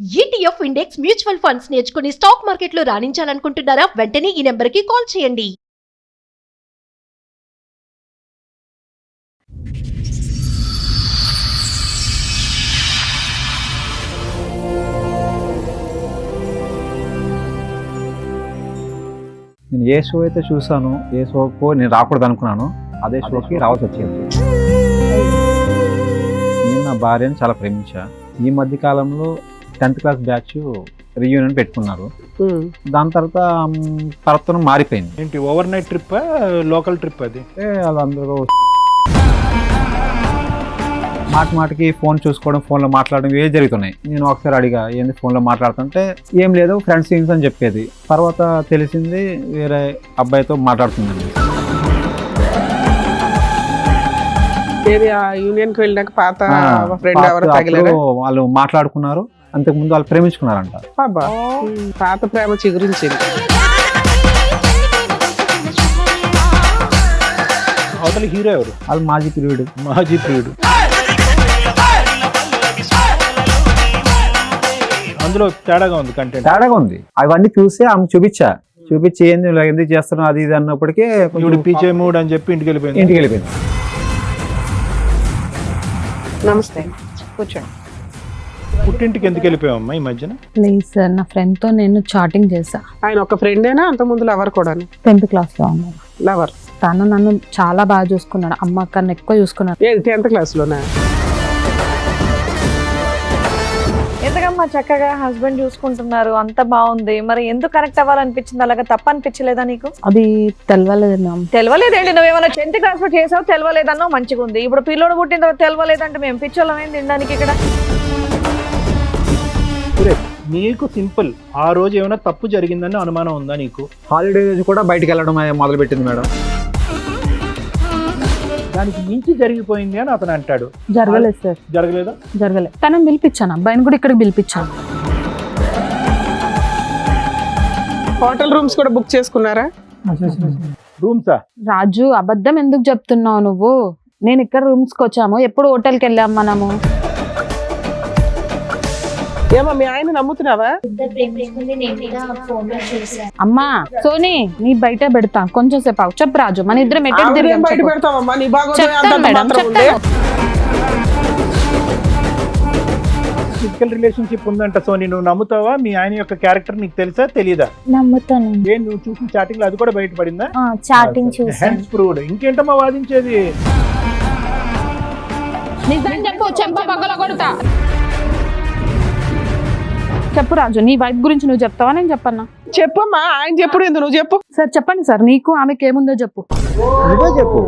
ETF index mutual funds నేర్చుకుని stock మార్కెట్లో రాణించాలనుకుంటున్నారా? వెంటనే ఈ నెంబర్కి కాల్ చేయండి. నేను ఏ షో అయితే చూసానో, ఏ షోకు నేను రాకూడదు అనుకున్నాను, అదే షోకి రావాల్సి వచ్చింది. నేను నా భార్యను చాలా ప్రేమించా. ఈ మధ్య కాలంలో 10th క్లాస్ బ్యాచ్ రీయూనియన్ పెట్టుకున్నారు. దాని తర్వాత ప్రవర్తన మారిపోయింది. ఏంటి overnight trip local trip అది? వాళ్ళందరూ మాటికి ఫోన్ చూసుకోవడం, ఫోన్లో మాట్లాడడం ఇవే జరుగుతున్నాయి. నేను ఒకసారి అడిగా, ఏంది ఫోన్లో మాట్లాడుతుంటే ఏం లేదు ఫ్రెండ్స్ సీన్స్ అని చెప్పేది. తర్వాత తెలిసింది వేరే అబ్బాయితో మాట్లాడుతుందండి. యూనియన్ కి వెళ్ళినాక పాత ఫ్రెండ్ ఎవరు తగిలారు, వాళ్ళు మాట్లాడుకున్నారు. అంతకుముందు వాళ్ళు ప్రేమించుకున్నారంట. పాత ప్రేమ చిగురించింది. అవతల హీరో ఎవరు? వాళ్ళు మాజీ ప్రియుడు. అందులో తేడాగా ఉంది, కంటెంట్ తేడాగా ఉంది. అవన్నీ చూసి ఆమె చూపించి ఏంది ఇలా ఎందుకు చేస్తున్నావు అది ఇది అన్నప్పటికీ పీచే మూడ్ అని చెప్పి ఇంటికి వెళ్ళిపోయింది. నమస్తే, కూర్చోండి. పుట్టింటికి ఎందుకు వెళ్ళిపోయామమ్మా ఈ మధ్యన? లేదు సార్, నా ఫ్రెండ్ తో నేను చాటింగ్ చేశా. ఆయన ఒక ఫ్రెండేనా అంత ముందు లవర్ కూడా? 10th క్లాస్ లో ఉన్నాను. లవర్. తను నన్ను చాలా బాగా చూసుకున్నాడు, అమ్మ కన్నా ఎక్కువ చూసుకున్నాడు. 10th క్లాస్ లోనా? ఎందుకమ్మా చక్కగా హస్బెండ్ చూసుకుంటున్నారు, అంత బాగుంది, మరి ఎందుకు కనెక్ట్ అవ్వాలనిపించింది? అలాగా తప్ప అనిపించలేదా నీకు? అది తెలవలేదు. తెలవలేదేంటి? నువ్వేమైనా 10th క్లాస్ లో చేసావు, తెలవలేదన్నావు, మంచిగా ఉంది. ఇప్పుడు పిల్లోడు పుట్టిన తర్వాత తెలవలేదంటే మేము పిచ్చోళ్ళం ఏం తినడానికి ఇక్కడ? నీకు సింపుల్, ఆ రోజు ఏమైనా తప్పు జరిగిందని అనుమానం ఉందా నీకు? హాలిడే రోజు కూడా బయటకు వెళ్ళడం మొదలు పెట్టింది మేడం. దానికి మించి జరిగిపోయింది అని అతను అంటాడు. జరగలేదు సార్. జరగలేదా? జరగలేదు. తనని పిలిపించాను, అబ్బాయిని కూడా ఇక్కడికి పిలిపించాను. హోటల్ రూమ్స్ కూడా బుక్ చేసుకున్నారా? రూమ్సా? రాజు, అబద్ధం ఎందుకు చెప్తున్నావు నువ్వు? నేను ఇక్కడ రూమ్స్ కి వచ్చాము, ఎప్పుడు హోటల్కి వెళ్ళాము మనము. ఏమో మీ ఆయన నమ్ముతున్నావా? అమ్మా సోనీ, నీ బయట పెడతా కొంచెం సేపు ఆగు. చెప్పు రాజు, మన ఇద్దరం బయట పెడతావమ్మా, నీ ఫిజికల్ రిలేషన్షిప్ ఉందంట సోనీ, నువ్వు నమ్ముతావా? మీ ఆయన యొక్క క్యారెక్టర్ నీకు తెలుసా తెలీదా? నమ్ముతాను. ఏం నువ్వు చూసిన చాటింగ్ లో అది కూడా బయటపడిందా? చాటింగ్ చూసి హెన్స్ ప్రూవ్డ్. ఇంకేంటమ్మా వాదించేది? నిజం చెప్పు, చెంప పగల కొడతా. చెప్పు రాజు, నీ వైఫ్ గురించి నువ్వు చెప్తావా నేను చెప్పన్నా? చెప్పమ్మా, ఆయన చెప్పుడు ఎందుకు, నువ్వు చెప్పు. సార్ చెప్పండి సార్, నీకు ఆమెకి ఏముందో చెప్పు. నువ్వే చెప్పు.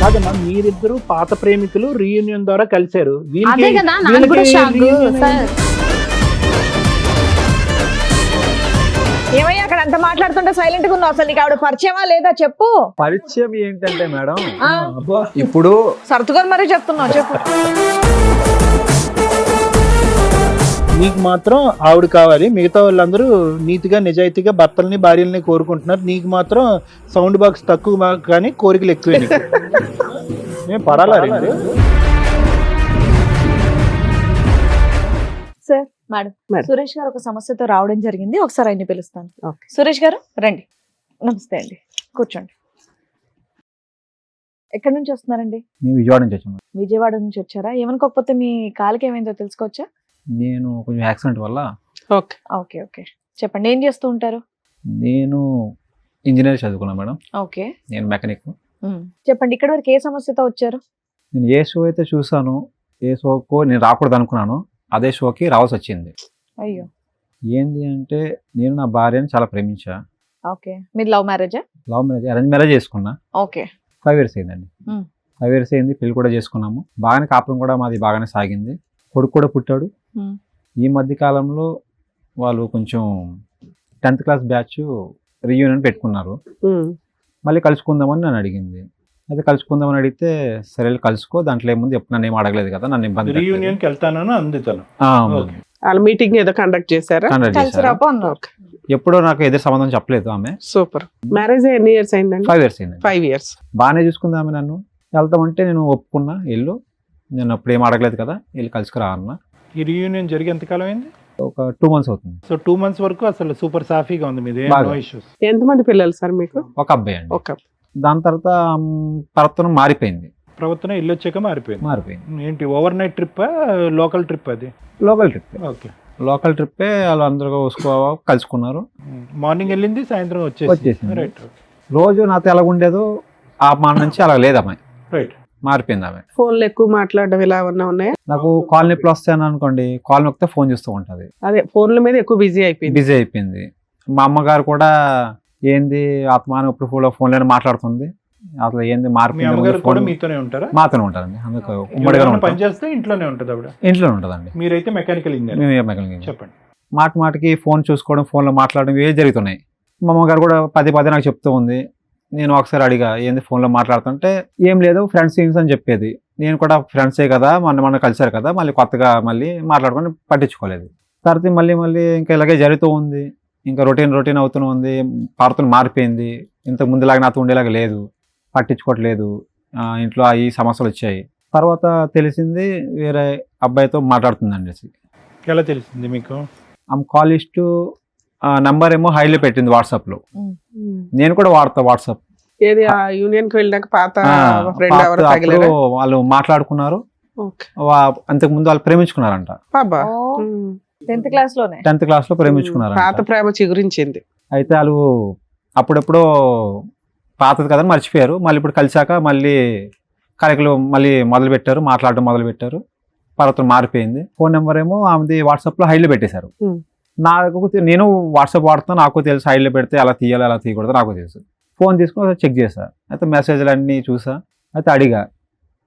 కాదమ్మా, మీరిద్దరు పాత ప్రేమికులు రీయూనియన్ ద్వారా కలిశారు. అదే కదా నాకు కూడా షాక్ సార్. ఏమయ్యా అక్కడ అంత మాట్లాడుతుంటే సైలెంట్ గా ఉన్నావు? అసలు నీకు ఆవిడ పరిచయమా లేదా చెప్పు. పరిచయం ఏంటంటే మేడం, ఇప్పుడు సర్దుకొని మరీ చెప్తున్నావు, చెప్పు. నీకు మాత్రం ఆవిడ కావాలి, మిగతా వాళ్ళందరూ నీతిగా నిజాయితీగా భర్తల్ని భార్యల్ని కోరుకుంటున్నారు. నీకు మాత్రం సౌండ్ బాక్స్ తక్కువ కానీ కోరికలు ఎక్కువ. నేను పడాలా? సార్, మేడం, సురేష్ గారు ఒక సమస్యతో రావడం జరిగింది, ఒకసారి ఆయన్ని పిలుస్తాను. సురేష్ గారు రండి. నమస్తే అండి, కూర్చోండి. ఎక్కడి నుంచి వస్తున్నారండి? మేము విజయవాడ నుంచి వచ్చాము. విజయవాడ నుంచి వచ్చారా? ఏమనుకోకపోతే మీ కాలుకి ఏమైందో తెలుసుకోవచ్చా? నేను కొంచెం యాక్సిడెంట్ వల్ల. ఓకే ఓకే ఓకే, చెప్పండి. ఏం చేస్తూ ఉంటారు? నేను ఇంజనీర్ చదువుకున్నా మేడం. ఓకే. నేను మెకానిక్. చెప్పండి, ఇక్కడ వరకు ఏ సమస్యతో వచ్చారు? నేను ఏ షో అయితే చూసానో, ఏ షోకు నేను రాకూడదు అనుకున్నాను, అదే షోకి రావాల్సి వచ్చింది. అయ్యో. ఏంది అంటే, నేను నా భార్యను చాలా ప్రేమించా. ఓకే. మీరు లవ్ మ్యారేజా? లవ్ మ్యారేజ్, అరేంజ్ మ్యారేజ్ చేసుకున్నా. ఓకే. 5 years అయిందండి. 5 years అయింది, పెళ్లి కూడా చేసుకున్నాము. బాగానే కాపురం కూడా మాది బాగానే సాగింది. కొడుకు కూడా పుట్టాడు. ఈ మధ్య కాలంలో వాళ్ళు కొంచెం 10th క్లాస్ బ్యాచ్ రీయూనియన్ పెట్టుకున్నారు. మళ్ళీ కలుసుకుందామని నన్ను అడిగింది. అయితే కలుసుకుందామని అడిగితే సరే కలుసుకో, దాంట్లో ఏముంది, ఎప్పుడు నన్ను ఏం అడగలేదు కదా, నన్ను ఇబ్బంది. రీయూనియన్కి వెళ్తానని అందుతాను. వాళ్ళ మీటింగ్ ఏదో కండక్ట్ చేశారా? ఎప్పుడో నాకు ఎదురు సంబంధం చెప్పలేదు ఆమె. సూపర్. మ్యారేజ్ ఎన్ని ఇయర్స్ అయిందండి? 5 years అయింది. 5 years. బాగానే చూసుకుంది ఆమె నన్ను. వెళ్తామంటే నేను ఒప్పుకున్నా, వెళ్ళు, నేను అప్పుడు ఏం అడగలేదు కదా, వెళ్ళి కలుసుకురా అన్న. ఈ రీయూనియన్ జరిగి ఎంతకాలం అయింది? ఒక 2 months అవుతుంది. సో 2 months వరకు అసలు సూపర్ సాఫీగా ఉంది మీది, బాగా. No issues. ఎంతమంది పిల్లలు సార్ మీకు? ఒక అబ్బాయి అండి. ఒక దాని తర్వాత ప్రవర్తన మారిపోయింది. ప్రవర్తన ఇల్లు వచ్చాక మారిపోయింది. ఏంటి overnight trip, local trip? అది లోకల్ ట్రిప్. ఓకే, లోకల్ ట్రిప్పే. వాళ్ళు అందరూ కలుసుకున్నారు. మార్నింగ్ వెళ్ళింది, సాయంత్రం వచ్చేసింది. రైట్ రోజు నాతో ఎలా ఉండేదో ఆ మాట నుంచి అలా లేదు అమ్మాయి, రైట్. మారిపోయింది ఆమె. ఫోన్లు ఎక్కువ మాట్లాడడం ఇలా ఏమన్నా ఉన్నాయా? నాకు కాల్ నొప్పులు వస్తాయని అనుకోండి, కాల్ నొక్కితే ఫోన్ చూస్తూ ఉంటుంది. అదే ఫోన్ల మీద ఎక్కువ బిజీ అయిపోయింది. బిజీ అయిపోయింది. మా అమ్మగారు కూడా ఏంది ఆత్మానం ఇప్పుడు ఫోన్లోనే మాట్లాడుతుంది, అసలు ఏంది మీ అమ్మగారు కూడా మారిపోయింది. మీతోనే ఉంటారా? మాతోనే ఉంటారండి, అందుకు ఉమ్మడిగా ఎవరైనా ఉంటాం. పని చేస్తే ఇంట్లోనే ఉంటుంది ఆవిడ? ఇంట్లోనే ఉంటుందండి. మీరైతే మెకానికల్ ఇంజనీర్. మేము మెకానికల్. చెప్పండి. మాటికి ఫోన్ చూసుకోవడం, ఫోన్లో మాట్లాడడం ఇవే జరుగుతున్నాయి. మా అమ్మగారు కూడా పదే నాకు చెప్తూ ఉంది. నేను ఒకసారి అడిగా, ఏంది ఫోన్లో మాట్లాడుతుంటే, ఏం లేదు ఫ్రెండ్స్ అని చెప్పేది. నేను కూడా ఫ్రెండ్సే కదా, మొన్న కలిసారు కదా, మళ్ళీ కొత్తగా మళ్ళీ మాట్లాడుకొని పట్టించుకోలేదు. తర్వాత మళ్ళీ ఇంకా ఇలాగే జరుగుతూ ఉంది. ఇంకా రొటీన్ అవుతూనే ఉంది. ప్రవర్తన మారిపోయింది. ఇంతకు ముందులాగా నాతో ఉండేలాగా లేదు, పట్టించుకోవట్లేదు. ఇంట్లో ఈ సమస్యలు వచ్చాయి. తర్వాత తెలిసింది వేరే అబ్బాయితో మాట్లాడుతుందండి. ఎలా తెలిసింది మీకు? ఆమె కాల్ లిస్టు నంబర్ ఏమో హైలో పెట్టింది వాట్సాప్లో. నేను కూడా వాడతా వాట్సాప్. ఏది ఆ యూనియన్ కి వెళ్ళినాక పాత ఫ్రెండ్ పాత ఎవరు అప్పుడు తగిలారా? వాళ్ళు మాట్లాడుకున్నారు. ఓకే. అంతకు ముందు వాళ్ళు ప్రేమించుకున్నారంట. అబ్బా. 10th క్లాస్ లోనే 10th class లో ప్రేమించుకున్నారంట. పాత ప్రేమ చిగురించింది. అయితే వాళ్ళు అప్పుడెప్పుడో పాతది కదా మర్చిపోయారు. మళ్ళీ ఇప్పుడు కలిసాక మళ్ళీ కలెక్లు మళ్ళీ మాట్లాడడం మొదలు పెట్టారు. పర్వతం మారిపోయింది. ఫోన్ నెంబర్ ఏమో ఆమెది వాట్సాప్లో హైలో పెట్టేశారు. నేను వాట్సాప్ వాడుతాను, నాకు తెలుసు హైలో పెడితే ఎలా తీయాలి ఎలా తీయకూడదు నాకు తెలుసు. ఫోన్ తీసుకుని చెక్ చేశా. అయితే మెసేజ్లు అన్నీ చూసా. అయితే అడిగా,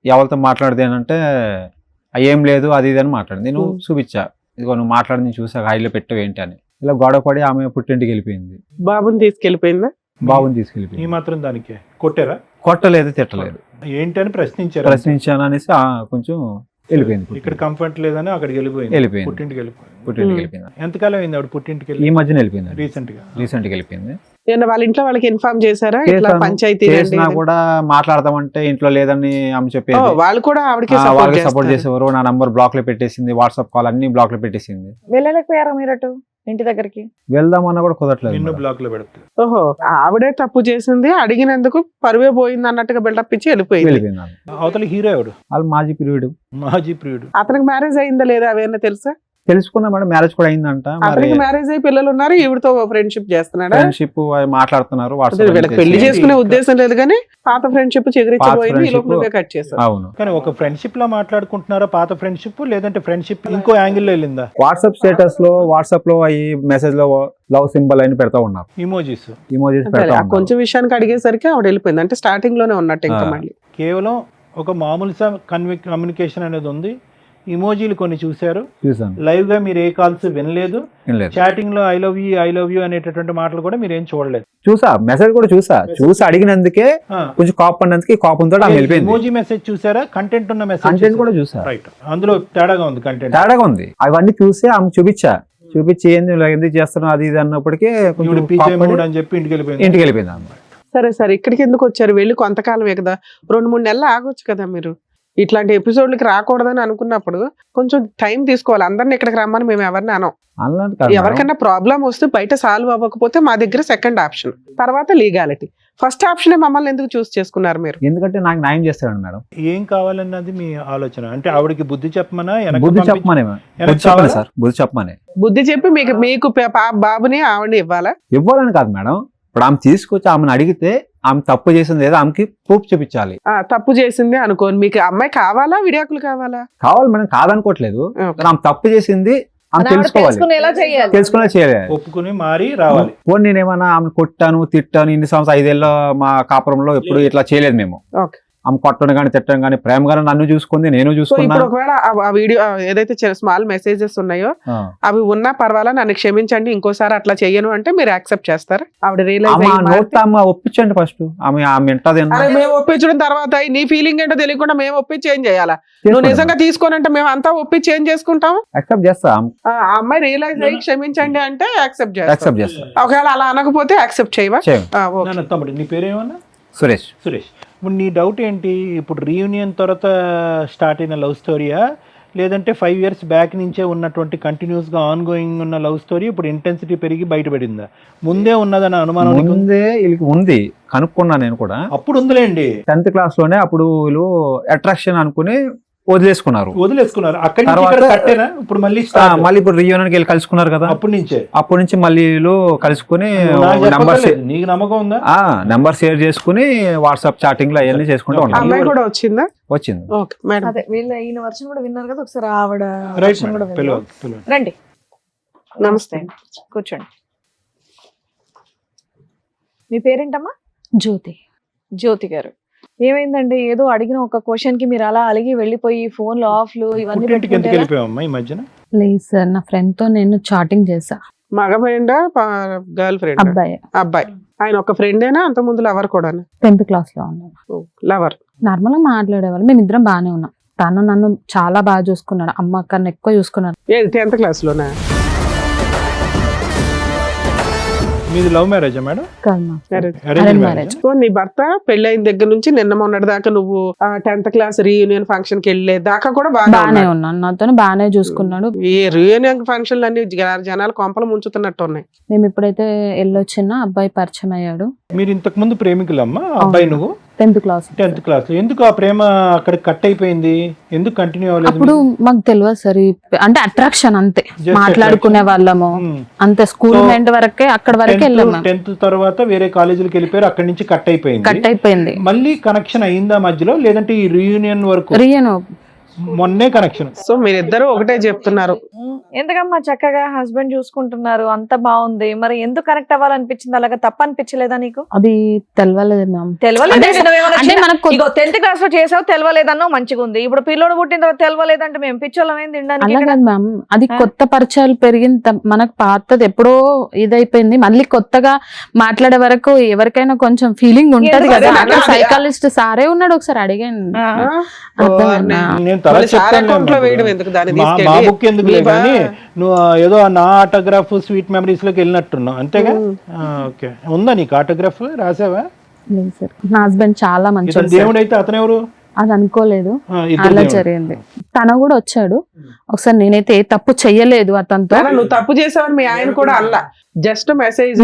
ఎవరితో మాట్లాడితే అంటే ఏం లేదు అది ఇది అని మాట్లాడింది. నేను చూపించా, ఇదిగో నువ్వు మాట్లాడింది చూసా, హైలో పెట్టావు ఏంటి అని. ఇలా గొడవ పడి ఆమె పుట్టింటికి వెళ్ళిపోయింది. బాబుని తీసుకెళ్లిపోయిందా? బాబుని తీసుకెళ్ళిపోయింది. ఈ మాత్రం దానికి కొట్టారా? కొట్టలేదు, తిట్టలేదు. ఏంటి అని ప్రశ్నించాను అనేసి కొంచెం వెళ్ళిపోయింది. ఇక్కడ కంఫర్ట్ లేదని అక్కడికి వెళ్ళిపోయింది. పుట్టింటికి వెళ్ళిపోయింది. ఎంతకాలం అయింది ఆవిడ పుట్టింటికి ఈ మధ్యన వెళ్ళిపోయింది. రీసెంట్ గా వెళ్ళిపోయింది. ఏమన్నా వాళ్ళ ఇంట్లో వాళ్ళకి ఇన్ఫార్మ్ చేశారా? ఇట్లా పంచాయతీ చేసినా కూడా మాట్లాడదామంటే ఇంట్లో లేదని ఆమె చెప్పేది. వాళ్ళు కూడా ఆవిడకి వాళ్ళకి సపోర్ట్ చేసేవారు. నా నంబర్ బ్లాక్ లో పెట్టేసింది, వాట్సాప్ కాల్ అన్ని బ్లాక్ లో పెట్టేసింది. వెళ్ళలేకపోయారా మీరు అటు ఇంటి దగ్గరికి? వెళ్దామన్నా కూడా కుదరట్లేదు. నిన్ను బ్లాక్ లో పెడతారు. ఓహో, ఆవిడే తప్పు చేసింది, అడిగినందుకు పరువే పోయింది అన్నట్టుగా బిల్డప్ ఇచ్చి వెళ్ళిపోయింది. అవతల హీరో ఎవడు? వాళ్ళు మాజీ ప్రియుడు. అతనికి మ్యారేజ్ అయిందా లేదా అవేనా తెలుసా? తెలుసుకున్నా మేడం, మ్యారేజ్ కూడా అయిందంట. అతనికి మ్యారేజ్ అయ్యి పిల్లలు ఉన్నారు, ఈవిడతో ఫ్రెండ్షిప్ చేస్తున్నాడా? ఫ్రెండ్షిప్ మాట్లాడుతున్నారు. వీళ్ళకి పెళ్లి చేసుకునే ఉద్దేశం లేదు కానీ పాత ఫ్రెండ్షిప్ చెగిరిచ్చిపోయింది, ఈ లోపు నువ్వే కట్ చేసావు. అవును. కానీ ఒక ఫ్రెండ్షిప్ లో మాట్లాడుకుంటున్నారా పాత ఫ్రెండ్షిప్, లేదంటే ఫ్రెండ్షిప్ ఇంకో యాంగిల్ లో వెళ్ళిందా? వాట్సాప్ స్టేటస్ లో వాట్సాప్ లో ఈ మెసేజ్ లో లవ్ సింబల్ అని పెడతా ఉన్నారు. ఇమోజీస్ పెడతా కొంచెం విషయానికి అడిగేసరికి ఆవిడ వెళ్ళిపోయింది. అంటే స్టార్టింగ్ లోనే ఉన్నట్టు ఇంకా మళ్ళీ కేవలం ఒక మామూలు కమ్యూనికేషన్ అనేది ఉంది. ఇమోజీలు కొన్ని చూశారు, లైవ్ గా మీరు ఏ కాల్స్ వినలేదు. చాటింగ్ లో ఐ లవ్ యూ అనేటటువంటి మాటలు కూడా మీరు ఏం చూడలేదు. చూసా, మెసేజ్ కూడా చూసి అడిగినందుకే కొంచెం కోపంతో ఇమోజీ మెసేజ్ చూసారా? కంటెంట్ ఉన్న మెసేజ్ కూడా చూసా. రైట్, అందులో తేడాగా ఉంది. అవన్నీ చూసి ఆమె చూపించి ఎందుకు చేస్తున్నావు అది ఇది అన్నప్పటికీ అని చెప్పి ఇంటికి వెళ్ళిపోయింది. సరే ఇక్కడికి ఎందుకు వచ్చారు? వెళ్ళి కొంతకాలమే కదా, 2-3 నెలలు ఆగొచ్చు కదా మీరు. ఇట్లాంటి ఎపిసోడ్లకి రాకూడదని అనుకున్నప్పుడు కొంచెం టైం తీసుకోవాలి. అందరిని ఇక్కడికి రమ్మని మేము ఎవరిని అనం. ఎవరికైనా ప్రాబ్లం వస్తే బయట సాల్వ్ అవ్వకపోతే మా దగ్గర సెకండ్ ఆప్షన్, తర్వాత లీగాలిటీ. ఫస్ట్ ఆప్షన్ మమ్మల్ని ఎందుకు చూస్ చేసుకున్నారు మీరు? ఎందుకంటే నాకు న్యాయం చేస్తాడు మేడం. ఏం కావాలన్నది మీ ఆలోచన. అంటే ఆవిడకి బుద్ధి చెప్పమనే బుద్ధి చెప్పి మీకు బాబుని ఆవిడని ఇవ్వాలని కాదు మేడం. ఇప్పుడు ఆమె తీసుకొచ్చి ఆమెను అడిగితే ఆమె తప్పు చేసింది ఏదో ఆమెకి ప్రూఫ్ చూపించాలి. తప్పు చేసింది అనుకోని మీకు అమ్మాయి కావాలా, విడాకులు కావాలి మేడం? కాదనుకోవట్లేదు. ఆమె తప్పు చేసింది ఆమె తెలుసుకునేలా చేయాలి, ఒప్పుకుని మారి రావాలి. నేనేమన్నా ఆమె కొట్టాను తిట్టాను, ఇన్ని సంవత్సరాలు 5 ఏళ్ళ మా కాపురంలో ఎప్పుడు ఇట్లా చేయలేదు మేము. ఆమె కొట్టను కానీ తిట్టడం కానీ ప్రేమగానే నన్ను చూసుకుంది, నేను చూసుకున్నా. ఒకవేళ ఆ వీడియో ఏదైతే స్మాల్ మెసేజెస్ ఉన్నాయో అవి ఉన్నా పర్వాలా, నన్ను క్షమించండి, ఇంకోసారి అట్లా చెయ్యను అంటే మీరు యాక్సెప్ట్ చేస్తారు? ఆవిడ ఒప్పించండి ఫస్ట్. మేము ఒప్పించడం తర్వాత నీ ఫీలింగ్ ఏంటో తెలియకుండా మేము ఒప్పించి ఏం చేయాలా? నువ్వు నిజంగా తీసుకోనంటే మేము అంతా ఒప్పించి ఏం చేసుకుంటాం? యాక్సెప్ట్ చేస్తాం. ఆ అమ్మాయి రియలైజ్ అయ్యి క్షమించండి అంటే యాక్సెప్ట్ చేస్తాం. ఒకవేళ అలా అనకపోతే యాక్సెప్ట్ చేయవా? తమ్ముడు నీ పేరేమన్నా? సురేష్. ఇప్పుడు నీ డౌట్ ఏంటి, ఇప్పుడు రీయూనియన్ తర్వాత స్టార్ట్ అయిన లవ్ స్టోరీయా, లేదంటే 5 years బ్యాక్ నుంచే ఉన్నటువంటి కంటిన్యూస్గా ఆన్ గోయింగ్ ఉన్న లవ్ స్టోరీ ఇప్పుడు ఇంటెన్సిటీ పెరిగి బయటపడిందా? ముందే ఉన్నదన్న అనుమానం నీకు ఉందా? ముందే వీళ్ళకి ఉంది, కనుక్కున్నా నేను కూడా. అప్పుడు ఉందిలేండి, 10th class లోనే. అప్పుడు వీళ్ళు అట్రాక్షన్ అనుకుని వదిలేసుకున్నారు. అక్కడి నుంచి తర్వాత- ఇక్కడ కట్టేనా ఇప్పుడు మళ్ళీ start? మళ్ళీ ఇప్పుడు రీయూనియన్కి వెళ్ళి కలుసుకున్నారు కదా, అప్పటి నుంచే అప్పటి నుంచి మళ్ళీ వీళ్ళు కలుసుకుని నాకు నెంబర్ చెప్పక్కర్లేదు. నీకు నమ్మకం ఉందా? నెంబర్ షేర్ చేసుకుని వాట్సాప్ చాటింగ్ లో అవన్నీ చేసుకుంటూ Okay. ఉంటారు. అమ్మాయి కూడా వచ్చిందా? వచ్చింది. Okay madam. అదే వీళ్ళ ఈయన వర్షన్ కూడా విన్నారు కదా, ఒకసారి ఆవిడ రైట్ version కూడా మేడం, విందాం. పిలవండి. రండి, నమస్తే. కూర్చోండి. మీ పేరేంటమ్మా? జ్యోతి. జ్యోతి గారు, ఏమైందండి? ఏదో అడిగిన ఒక క్వశ్చన్ కి మీరు అలా అలిగి వెళ్ళిపోయి ఫోన్లు ఆఫ్లు ఇవన్నీ పుట్టింటికి ఎందుకు పెట్టుకుంటే ఎలా? వెళ్ళిపోయావమ్మా ఈ మధ్యన? లేదు సార్, నా ఫ్రెండ్ తో నేను చాటింగ్ చేసా. మగ ఫ్రెండా గర్ల్ ఫ్రెండ్? అబ్బాయి అబ్బాయి. ఆయన ఒక ఫ్రెండేనా అంత ముందు లవర్ కూడా? 10th class లో ఉన్నాడు. లవర్. నార్మల్ గా మాట్లాడేవాళ్ళు, మేమిద్దరం బాగానే ఉన్నాం. తను నన్ను చాలా బాగా చూసుకున్నాడు, అమ్మ కన్నా ఎక్కువ చూసుకున్నాడు. ఏది 10th class లోనా? మీది లవ్ మ్యారేజా మేడం? కాదు మా Marriage. Arrange marriage. సో నీ భర్త పెళ్ళైన దగ్గర నుంచి నిన్న మొన్నటి దాకా నువ్వు 10th class రీయూనియన్ ఫంక్షన్ కి వెళ్ళే దాకా కూడా బాగానే బాగా ఉన్నాను, నాతో బాగానే చూసుకున్నాడు. ఈ రీయూనియన్ ఫంక్షన్లు అన్ని జనాలు కొంపలు ముంచుతున్నట్టు ఉన్నాయి. మేము ఎప్పుడైతే వెళ్ళొచ్చినా అబ్బాయి పరిచయం అయ్యాడు. మీరు ఇంతకు ముందు ప్రేమికులమ్మా అబ్బాయి నువ్వు? 10th class. 10th class లో. ఎందుకు ఆ ప్రేమ అక్కడ కట్ అయిపోయింది, ఎందుకు కంటిన్యూ అవ్వలేదు? అప్పుడు మాకు తెలియదు సార్, అంటే అట్రాక్షన్ అంతే, Just మాట్లాడుకునే వాళ్ళము అంతే. స్కూల్ So, మెంట్ వరకే, అక్కడ వరకే వెళ్ళాము. 10th తర్వాత వేరే కాలేజీలకు వెళ్ళిపోయారు, అక్కడి నుంచి కట్ అయిపోయింది. కట్ అయిపోయింది. మళ్ళీ కనెక్షన్ అయిందా మధ్యలో, లేదంటే ఈ రీయూనియన్ వరకు రియన్ మొన్నే కనెక్షన్? సో మీరిద్దరు ఒకటే చెప్తున్నారు. ఎందుకమ్మా చక్కగా హస్బెండ్ చూసుకుంటున్నారు, అంత బాగుంది, మరి ఎందుకు కనెక్ట్ అవ్వాలనిపించింది? అలాగా తప్ప అనిపించలేదా నీకు? అది తెలవలేదు మ్యామ్. అంటే మనకు 10th class లో చేసావు, తెలవలేదన్నో మంచిగా ఉంది. ఇప్పుడు పిల్లోడు పుట్టిన తర్వాత తెలవలేదంటే మేము పిచ్చోళ్ళం ఏంది తినడానికి అలా ఇక్కడ? కాదు మ్యామ్, అది కొత్త పరిచయాలు పెరిగిన మనకు పాతది ఎప్పుడో ఇదైపోయింది. మళ్ళీ కొత్తగా మాట్లాడే వరకు ఎవరికైనా కొంచెం ఫీలింగ్ ఉంటది ఎందుకు కదా. అదే? సైకాలజిస్ట్ సారే ఉన్నాడు, ఒకసారి అడిగాను. ఆ. అర్థమైందా? నేను తర్వాత మళ్ళీ సార్ చెప్తానులే అకౌంట్ లో అమ్మా. వేయడం ఎందుకు దాన్ని మా తీసుకెళ్ళి? బుక్ ఎందుకు మీ కానీ నువ్వు ఏదో నా ఆటోగ్రాఫ్ స్వీట్ మెమరీస్ లోకి వెళ్ళినట్టున్నావు అంతేగా? ఓకే, ఉందా నీకు ఆటోగ్రాఫ్? రాసావా? లేదు సార్, నా హస్బెండ్ చాలా ఇతను మంచి. దేవుడు అయితే అతను ఎవరు? అది అనుకోలేదు, ఇద్దరు అలా దేవుడు. జరిగింది. తను కూడా వచ్చాడు ఒకసారి. నేనైతే ఏ తప్పు చెయ్యలేదు అతనితో. నాన్న, నువ్వు తప్పు చేసావని మీ ఆయన కూడా అల్లా, జస్ట్ మెసేజ్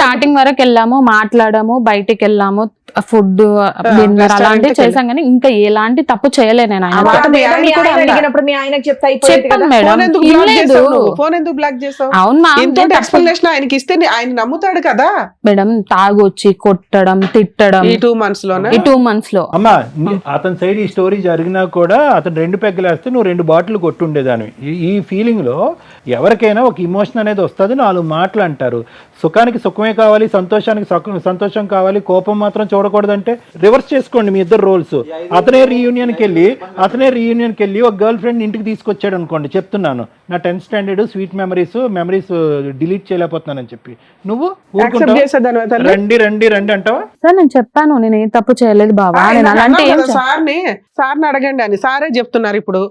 చాటింగ్ వరకు వెళ్ళాము, మాట్లాడాము, బయటికి వెళ్ళాము, ఫుడ్ డిన్నర్ అలాంటివి చేసాం, కానీ ఇంకా ఎలాంటి తప్పు చేయలేదు నేను. ఆయన మాట మీ మీద ఆయన మీ కూడా ఆయన అన్నా. అడిగినప్పుడు మీ ఆయనకి చెప్తే అయిపోయేది చెప్పాను కదా. మేడం, ఫోన్ ఎందుకు ఏం బ్లాక్ లేదు. చేసావు నువ్వు? ఫోన్ ఎందుకు బ్లాక్ చేసావు? అవును మా ఇంతో ఎక్స్ప్లెనేషన్ ఆయనకి ఇస్తే ఆయన నమ్ముతాడు కదా. మేడం తాగొచ్చి కొట్టడం, తిట్టడం ఈ 2 months లోనే ఈ 2 months లో. అమ్మా అతని సైడ్ ఈ స్టోరీ జరిగినా కూడా అతను 2 పెగ్గలు వేస్తే నువ్వు 2 బాటిల్ కొట్టుండేదాన్ని. ఈ ఫీలింగ్ లో ఎవరికైనా ఒక ఇమోషన్ అనేది వస్తుంది, 4 మాటలు అంటారు. సుఖానికి సుఖమే కావాలి, సంతోషానికి సంతోషం కావాలి, కోపం మాత్రం చూడకూడదంటే రివర్స్ చేసుకోండి మీ ఇద్దరు రోల్స్. అతనే రీయూనియన్కి వెళ్ళి ఒక గర్ల్ ఫ్రెండ్ ఇంటికి తీసుకొచ్చాడు అనుకోండి, చెప్తున్నాను నా 10th standard sweet memories delete చేయలేకపోతున్నానని చెప్పి నువ్వు యాక్సెప్ట్ చేసేదాని రండి అంటావా? సార్ నేను చెప్పాను, నేను ఏ తప్పు చేయలేదు బాబా, నేను అలాంటి ఏం సార్ని అడగండి అని సారే చెప్తున్నారు. ఇప్పుడు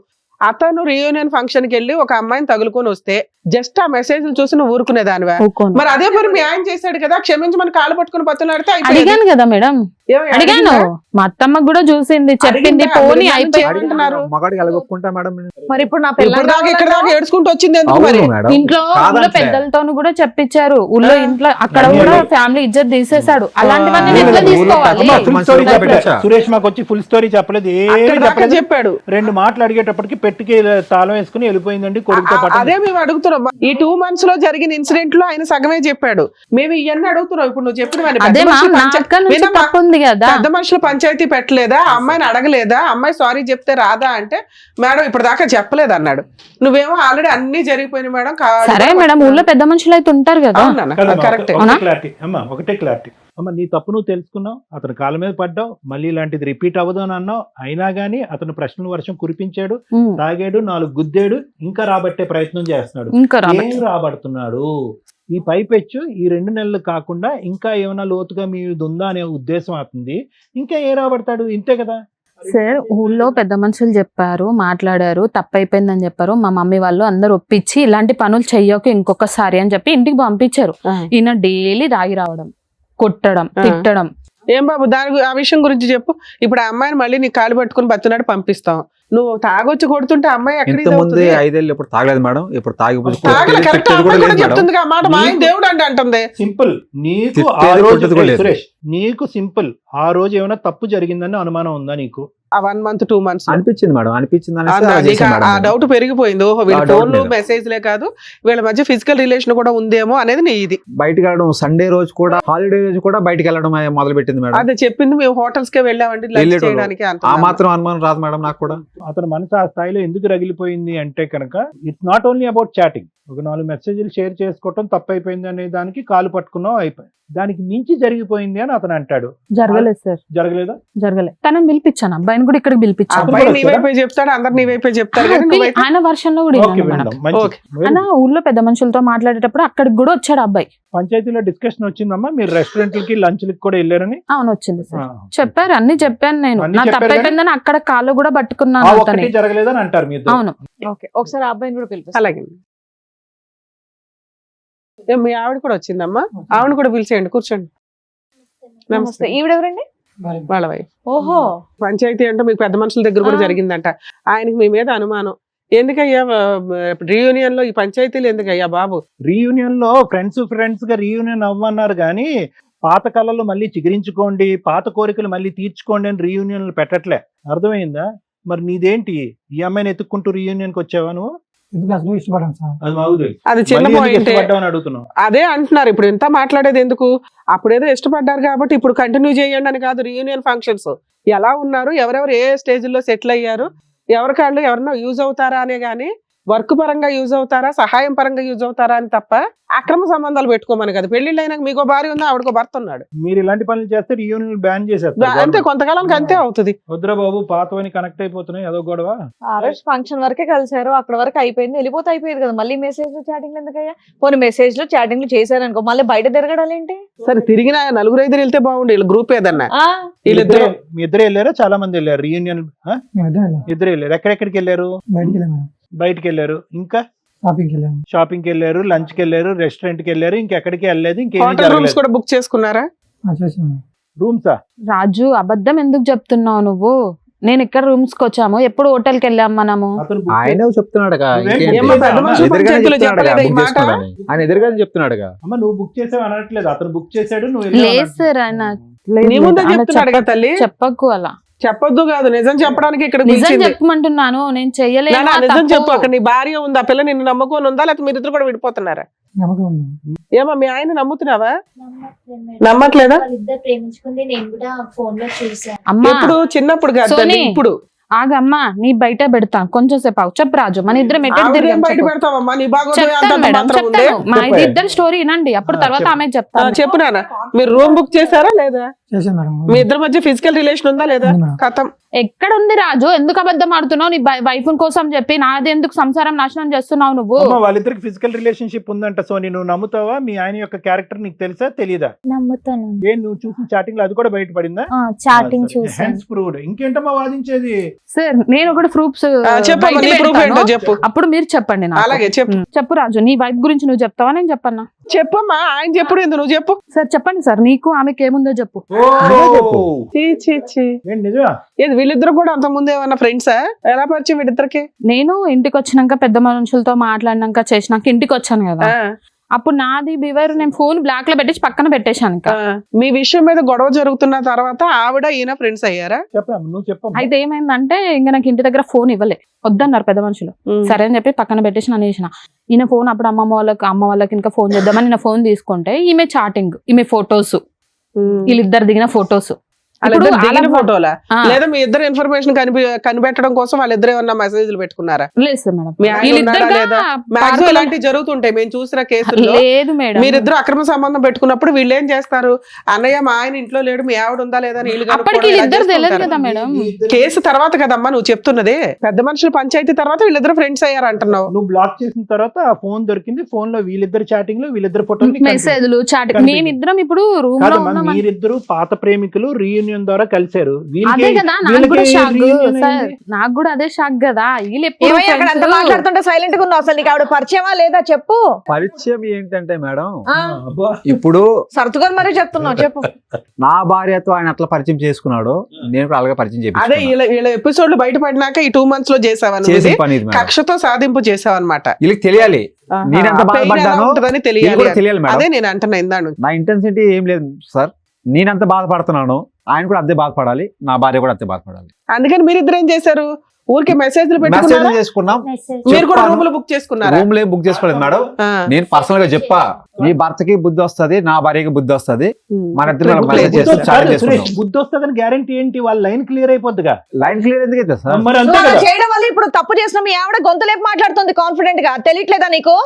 అతను రీయూనియన్ ఫంక్షన్ కి వెళ్ళి ఒక అమ్మాయిని తగులుకొని వస్తే జస్ట్ ఆ మెసేజ్ చూసి నువ్వు ఊరుకునేదానివా? ఊరుకోను. మరి అదే పని మీ ఆయన చేశాడు కదా, క్షమించమని కాలు పట్టుకుని బతులాడితే అయిపోయేది. అడిగాను కదా మేడం, ఏమయ్య, అడిగాను. అడిగిందా? మా అత్తమ్మ కూడా చూసింది, చెప్పింది, అడిగిందా? పోనీ మీరు అయిపోయి. ఏమంటున్నారు? మగాడికి ఎలాగొప్పుకుంటా మేడం? మరి ఇప్పుడు నా ఇప్పుడు దాకా ఇక్కడ దాకా ఏడ్చుకుంటూ వచ్చింది ఎందుకు మరి? అవును మేడం, ఇంట్లో ఊళ్ళో పెద్దలతోను కూడా చెప్పించారు, ఊళ్ళో ఇంట్లో అక్కడ కూడా ఫ్యామిలీ ఇజ్జత్ తీసేశాడు. అలాంటివన్నీ నేను ఎట్లా తీసుకోవాలి? అమ్మా, full story మంచిగా చెప్పలే. పెట్టచ్చా? సురేష్ మాకు వచ్చి ఫుల్ స్టోరీ చెప్పలేదు, అక్కడ ఏమీ దాకా చెప్పలేదు. చెప్పాడు. 2 మాటలు అడిగేటప్పటికి పెట్టుకి తాళం వేసుకుని వెళ్ళిపోయిందండి కొడుకుతో పాటు. అదే మేము అడుగుతున్నాం. ఈ 2 months లో జరిగిన ఇన్సిడెంట్ లో ఆయన సగమే చెప్పాడు. మేము ఇవన్నీ అడుగుతున్నాం. ఇప్పుడు నువ్వు చెప్పిన అదే మా అక్క నుంచి తప్పు ఉంది కదా. పెద్ద మనుషులు పంచాయతీ పెట్టలేదా, అమ్మాయిని అడగలేదా, అమ్మాయి సారీ చెప్తే రాదా అంటే మేడం ఇప్పుడు దాకా చెప్పలేదు అన్నాడు. నువ్వేమో ఆల్రెడీ అన్ని జరిగిపోయినాయి మేడం. సరే మేడం, ఊళ్ళో పెద్ద మనుషులు అయితే ఉంటారు కదా. కరెక్ట్. ఒకటే క్లారిటీ అమ్మ, నీ తప్పు నువ్వు తెలుసుకున్నావు, అతని కాళ్ళ మీద పడ్డావు, మళ్ళీ ఇలాంటిది రిపీట్ అవ్వదు అని అన్నావు. అయినా గానీ అతను ప్రశ్నల వర్షం కురిపించాడు, తాగాడు, 4 గుద్దాడు, ఇంకా రాబట్టే ప్రయత్నం చేస్తున్నాడు. ఇంకా ఏం రాబడుతున్నాడు? ఈ పైపెచ్చు ఈ 2 నెలలు కాకుండా ఇంకా ఏమైనా లోతుగా మీది ఉందా అనే ఉద్దేశం అవుతుంది. ఇంకా ఏం రాబడతాడు? ఇంతే కదా సార్. ఊళ్ళో పెద్ద మనుషులు చెప్పారు, మాట్లాడారు, తప్పైపోయిందని చెప్పారు. మా మమ్మీ వాళ్ళు అందరు ఒప్పించి ఇలాంటి పనులు చెయ్యకు ఇంకొకసారి అని చెప్పి ఇంటికి పంపించారు. ఈయన డైలీ తాగి రావడం, కొట్టడం, తిట్టడం. ఏం బాబు ఆ విషయం గురించి చెప్పు. ఇప్పుడు ఆ అమ్మాయిని మళ్ళీ నీ కాలు పట్టుకుని బతున్నాడు పంపిస్తాం, నువ్వు తాగొచ్చి కొడుతుంటే అమ్మాయి ఎక్కడ ఇంత ముందు 5 ఏళ్ళు ఇప్పుడు తాగలేదు మేడం, ఇప్పుడు తాగిపోతే చెప్తుంది ఆ మాట, మా ఆయన దేవుడు అంటే అంటుంది. సింపుల్, నీకు తిట్టేది ఆ రోజు కొట్టేది కూడా లేదు. సురేష్, నీకు సింపుల్, ఆ రోజు ఏమైనా తప్పు జరిగిందని అనుమానం ఉందా నీకు? ఆ 1 month 2 months అనిపించింది మేడం, అనిపించింది అనేసి అలా నీకు చేశాను మేడం ఆ నేను. డౌట్ పెరిగిపోయింది. ఓహో వీళ్ళ ఆ doubt ఫోన్లు లేదు. మెసేజ్లే కాదు, వీళ్ళ మధ్య ఫిజికల్ రిలేషన్ కూడా ఉందేమో అనేది నీ ఇది. బయటకు వెళ్ళడం, సండే రోజు కూడా, హాలిడే రోజు కూడా బయటకు వెళ్ళడం మొదలు పెట్టింది మేడం. అదే చెప్పింది, మేము హోటల్స్ కే వెళ్ళామండి లంచ్ వెళ్ళేటోళ్ళు. చేయడానికి ఆ అంటున్నాను. మాత్రం అనుమానం రాదు మేడం నాకు కూడా. అతని మనసు ఆ స్థాయిలో ఎందుకు రగిలిపోయింది అంటే కనుక, it's not only about chatting. ఒక 4 మెసేజ్లు షేర్ చేసుకోవటం తప్పైపోయింది అనే దానికి కాలు పట్టుకున్నావు అయిపోయి, దానికి మించి జరిగిపోయింది అని అతను అంటాడు. జరగలేదు సార్, జరగలేదా? జరగలేదు. తనని పిలిపించాను, అబ్బాయిని కూడా ఇక్కడికి పిలిపించాను. అబ్బాయి నీ వైపే చెప్తాడు, అందరు నీ వైపే చెప్తారు కానీ నువ్వైతే ఆయన వర్షంలో కూడా ఓకే, విన్నాను మేడం. విందాం. మంచిది. ఓకే. ఆయన ఊర్లో పెద్ద మనుషులతో మాట్లాడేటప్పుడు అక్కడికి కూడా వచ్చాడు అబ్బాయి. పంచాయతీలో డిస్కషన్ వచ్చిందమ్మా, మీరు రెస్టారెంట్లకి లంచ్లకి కూడా వెళ్ళారని. అవును వచ్చింది సార్, ఆ. చెప్పారు, అన్ని చెప్పాను నేను. అన్ని నా చెప్పారు తప్పైపోయిందని అక్కడ కాళ్ళు కూడా ఆ పట్టుకున్నాను అతని. ఒక్కటి జరగలేదని అంటారు మీ ఇద్దరు. అవును. ఓకే, ఒకసారి ఆ అబ్బాయిని కూడా పిలిపిస్తాను. అలాగే. మీ ఆవిడ కూడా వచ్చిందమ్మా, ఆవిడ కూడా పిలిచేయండి, కూర్చోండి. నమస్తే. ఈవిడెవరండి? వాళ్ళ వైఫ్. ఓహో, పంచాయతీ అంటే మీకు పెద్ద మనుషుల దగ్గర కూడా ఆ. జరిగిందంట. ఆయనకి మీ మీద అనుమానం. ఎందుకయ్యా రీయూనియన్ లో ఈ పంచాయతీలు ఎందుకయ్యా బాబు? రీయూనియన్ లో ఫ్రెండ్స్ గా రీయూనియన్ అవ్వన్నారు కానీ, పాత కళలు మళ్ళీ చిగురించుకోండి, పాత కోరికలు మళ్ళీ తీర్చుకోండి అని రీయూనియన్లు పెట్టట్లే. అర్థమైందా? మరి నీదేంటి, ఈ అమ్మాయిని ఎత్తుక్కుంటూ రీయూనియన్ కి వచ్చావా నువ్వు? అది మాకు తెలుసు. అది చిన్న మళ్ళీ ఎందుకు పాయింట్. ఇష్టపడ్డావని అడుగుతున్నావు. అదే అంటున్నారు, ఇప్పుడు ఇంత మాట్లాడేది ఎందుకు? అప్పుడేదో ఇష్టపడ్డారు కాబట్టి ఇప్పుడు కంటిన్యూ చేయండి అని కాదు. రీయూనియన్ ఫంక్షన్స్ ఎలా ఉన్నారు, ఎవరెవరు ఏ స్టేజ్ లో సెటిల్ అయ్యారు, ఎవరికాళ్ళు ఎవరన్నా యూజ్ అవుతారా అనే గానీ, వర్క్ పరంగా యూజ్ అవుతారా, సహాయం పరంగా యూజ్ అవుతారా అని తప్ప అక్రమ సంబంధాలు పెట్టుకోమని కదా. పెళ్లిళ్ళు అయినాక మీకో భార్య ఉంది, ఆవిడకో భర్త ఉన్నాడు. మీరు ఇలాంటి పనులు చేస్తే రీయూనియన్ బ్యాన్ చేసేస్తారు. అంతే, కొంతకాలానికి అంతే అవుతుంది. వద్దురా బాబు, పాతవని కనెక్ట్ అయిపోతున్నాయి, అదో గొడవ. ఆ రోజు ఫంక్షన్ వరకే కలిసారు, అక్కడ వరకు అయిపోయింది, వెళ్ళిపోతే అయిపోయేది కదా. మళ్ళీ మెసేజ్ చాటింగ్ ఎందుకయ్యా? పోనీ మెసేజ్ లో చాటింగ్ చేశారనుకో, మళ్ళీ బయట తిరగడాలు ఏంటి? సరే తిరిగిన 4-5 వెళ్తే బాగుండు, వీళ్ళ గ్రూప్ ఏదన్నా. ఆ, వీళ్ళిద్దరు మీ ఇద్దరు వెళ్ళారా? చాలా మంది వెళ్ళారు రీయూనియన్. ఇద్దరు వెళ్ళారు. ఎక్కడెక్కడికి వెళ్ళారు? బయటికి వెళ్ళారు. ఇంకా షాపింగ్ కి వెళ్ళారు, లంచ్ కి వెళ్ళారు, రెస్టారెంట్ కి వెళ్ళారు, ఇంకెక్కడికి వెళ్ళలేదు. ఇంకేమీ హోటల్ రూమ్స్ జరగలేదు. కూడా బుక్ చేసుకున్నారా? రూమ్సా? రాజు అబద్ధం ఎందుకు చెప్తున్నావు నువ్వు? నేను ఇక్కడ రూమ్స్ కి వచ్చాము, ఎప్పుడు హోటల్ కి వెళ్ళాం మనము. అతను book ఆయన చెప్తున్నాడుగా, ఇంకేంటి? ఏమ్మా, పెద్ద మనుషులు ఎదురుగానే పంచాయతీలో చెప్తున్నాడుగా, చెప్పలేదా ఈ book మాట? చేసుకోమని. ఆయన ఎదురుగానే చెప్తున్నాడుగా. అమ్మ నువ్వు బుక్ చేసావు అనట్లేదు, అతను బుక్ చేశాడు, నువ్వు వెళ్ళావు లేదు అన్నట్టు. సార్, ఆయన నీ ముందే చెప్తున్నాడు కదా తల్లి. చెప్పకు అలా. చెప్పొద్దు కాదు, నిజం చెప్పడానికి ఇక్కడ నిజం పిలిచింది. చెప్పమంటున్నాను, నేను చెయ్యలేదు. నాన్న, నిజం చెప్పు. అక్కడ నీ భార్య ఉంది, ఆ పిల్ల నిన్ను నమ్ముకొని ఉందా, లేకపోతే మీరిద్దరు కూడా విడిపోతున్నారా? ఏమా మీ ఆయన నమ్ముతున్నావా? నమ్మట్లేదా? వాళ్ళిద్దరు ప్రేమించుకుంది నేను కూడా ఫోన్ లో చూసాను. అమ్మా ఎప్పుడు? చిన్నప్పుడు కాదు తల్లి, సోనీ. ఇప్పుడు. ఆగమ్మా, నీ బయట పెడతా, కొంచెం సేపు ఆగు. చెప్పు రాజు, మన ఇద్దరం ఎటు ఆవిడేం తిరిగాం బయట చెప్పు. పెడతావమ్మా, నీ బాగోదు చెప్తాను మేడం, మాత్రం ఉంది. చెప్తాను. మా చెప్పు. ఇద్దరు స్టోరీ వినండి, అప్పుడు తర్వాత చెప్పు. ఆమె చెప్తాను. చెప్పు నాన్న, మీరు రూమ్ బుక్ చేశారా లేదా? మీ ఇద్దరి మధ్య ఫిజికల్ రిలేషన్ ఉందా లేదా? కథం. ఎక్కడ ఉంది రాజు? ఎందుకు అబద్ధం ఆడుతున్నావు? నీ వైఫ్ కోసం చెప్పి నాది ఎందుకు సంసారం నాశనం చేస్తున్నావు నువ్వు? అమ్మ, వాళ్ళిద్దరికి ఫిజికల్ రిలేషన్షిప్ ఉందంట. సో నువ్వు నమ్ముతావా? మీ ఆయన యొక్క క్యారెక్టర్ నీకు తెలుసా తెలీదా? నమ్ముతాను. ఏం నువ్వు చూసిన చాటింగ్ లో అది కూడా బయటపడిందా? చాటింగ్ చూసాను. Hence proved. ఇంకేంటమ్మా వాదించేది? సార్ నేను ఒకటి ప్రూఫ్స్ చెప్పమ్మా, నీ proof ఏంటో చెప్పు. అప్పుడు మీరు చెప్పండి నాకు. అలాగే చెప్పు. చెప్పు రాజు, నీ వైఫ్ గురించి నువ్వు చెప్తావా నేను చెప్పన్నా? చెప్పమ్మా, ఆయన చెప్పుడు ఎందుకు, నువ్వు చెప్పు. సార్ చెప్పండి సార్, నీకు ఆమెకి ఏముందో చెప్పు. చెప్పు. చీ చీ చీ. ఏంటి నిజమా? ఏది వీళ్ళిద్దరు కూడా అంత ముందు ఏమన్నా ఫ్రెండ్సా? ఎలా పరిచయం వీళ్ళిద్దరికి? నేను ఇంటికి వచ్చినాక పెద్ద మనుషులతో మాట్లాడినాక చేసినాక ఇంటికి వచ్చాను కదా, అప్పుడు నాది బివర్ నేను ఫోన్ బ్లాక్ లో పెట్టేసి పక్కన పెట్టేశాను. ఇంకా మీ విషయం మీద గొడవ జరుగుతున్న తర్వాత ఆవిడ ఈయన ఫ్రెండ్స్ అయ్యారా? చెప్పమ్మా, నువ్వు చెప్పమ్మా. అయితే ఏమైందంటే ఇంకా నాకు ఇంటి దగ్గర ఫోన్ ఇవ్వలే, వద్దన్నారు పెద్ద మనుషులు. సరే అని చెప్పి పక్కన పెట్టేసి నన్ను చేసిన ఈయన ఫోన్. అప్పుడు అమ్మ వాళ్ళకి ఇంకా ఫోన్ చేద్దామని నేను ఫోన్ తీసుకుంటే ఈమె చాటింగ్, ఈమె ఫొటోస్, వీళ్ళిద్దరు దిగిన ఫొటోస్. ఫోటోలా లేదా మీ ఇద్దరు ఇన్ఫర్మేషన్ కనిపెట్టడం కోసం వాళ్ళిద్దరు ఏమన్నా మెసేజ్లు పెట్టుకున్నారా? లేదు సార్ మేడం, మీ ఆయన ఉన్నాడా లేదా? మాక్సిమం ఇలాంటివి జరుగుతుంటాయి మేము చూసిన కేసుల్లో. లేదు మేడం, మీరిద్దరు అక్రమ సంబంధం పెట్టుకున్నప్పుడు వీళ్ళు ఏం చేస్తారు? అన్నయ్య మా ఆయన ఇంట్లో లేడు, మీ ఆవిడ ఉందా లేదా అని వీళ్ళు అప్పటికి వీళ్ళిద్దరు తెలియదు కదా మేడం. కేసు తర్వాత కదమ్మా నువ్వు చెప్తున్నదే. పెద్ద మనుషులు పంచాయతీ తర్వాత వీళ్ళిద్దరు ఫ్రెండ్స్ అయ్యారు అంటున్నావు. నువ్వు బ్లాక్ చేసిన తర్వాత ఆ ఫోన్ దొరికింది, ఫోన్ లో వీళ్ళిద్దరు చాటింగ్ లో వీళ్ళిద్దరు ఫోటోలు మెసేజ్లు చాటింగ్. మేమిద్దరం ఇప్పుడు రూమ్ లో ఉన్నాం. మీరిద్దరు పాత ప్రేమికులు రీయూనియన్ రీయూనియన్ ద్వారా కలిశారు. అదే కదా నాకు కూడా షాక్ reunion సార్, అయింది? నాకు కూడా అదే షాక్ కదా. వీళ్ళు ఎప్పుడు ఏమయ్య అక్కడ అంత friends? మాట్లాడుతుంటే సైలెంట్ గా ఉన్నావు, అసలు నీకు ఆవిడ పరిచయమా లేదా చెప్పు. పరిచయం ఏంటంటే మేడం, ఆ, అబ్బా. ఇప్పుడు సరతుగా మరీ చెప్తున్నావు చెప్పు. నా భార్యతో ఆయన అట్లా పరిచయం చేసుకున్నాడు, నేను కూడా అలాగే పరిచయం అదే చేపించుకున్నా. వీళ్ళ ఎపిసోడ్లు బయటపడినాక ఈ 2 months లో చేసావన్నమాట, చేసిన పని ఇది మేడం. కక్షతో సాధింపు చేసావన్నమాట. వీళ్ళకి తెలియాలి నేనెంత బాధపడ్డానో, ఉంటుందని వీళ్ళకి తెలియాలి కూడా తెలియాలి మేడం. అదే నేను అంటున్నా ఇందా నుంచి. నా ఇంటెన్సిటీ ఏం లేదు సార్, నేనంత బాధపడుతున్నాను, ఆయన కూడా అంతే బాధపడాలి, నా భార్య కూడా అంతే బాధపడాలి. అందుకని మీరిద్దరు ఏం చేశారు, ఊరికే మెసేజ్లు మెసేజ్ పెట్టుకున్నారా? చేసుకున్నాం, మెసేజ్ మీరు కూడా చెప్పాను. రూములు బుక్ చేసుకున్నారా? రూమ్ లో బుక్ చేసుకోలేదు మేడం. ఆ. నేను పర్సనల్ గా చెప్పా, నీ భర్తకి బుద్ధి వస్తది, నా భార్యకి బుద్ధి వస్తది, మన ఇద్దరు బుక్ మెసేజ్ లేదు. చేస్తాం, బుద్ధి చాట్ వస్తుంది, సురేష్, చేసుకుంటాం. బుద్ధి వస్తుందని గ్యారంటీ ఏంటి? వాళ్ళ లైన్ క్లియర్ అయిపోద్దిగా. లైన్ క్లియర్ ఎందుకు అయితే సార్? మరి అంతే నువ్వు అలా కదా. చేయడం వల్ల ఇప్పుడు తప్పు చేసిన మీ ఆవిడ గొంతులేపు మాట్లాడుతుంది కాన్ఫిడెంట్ గా, తెలియట్లేదా నీకు?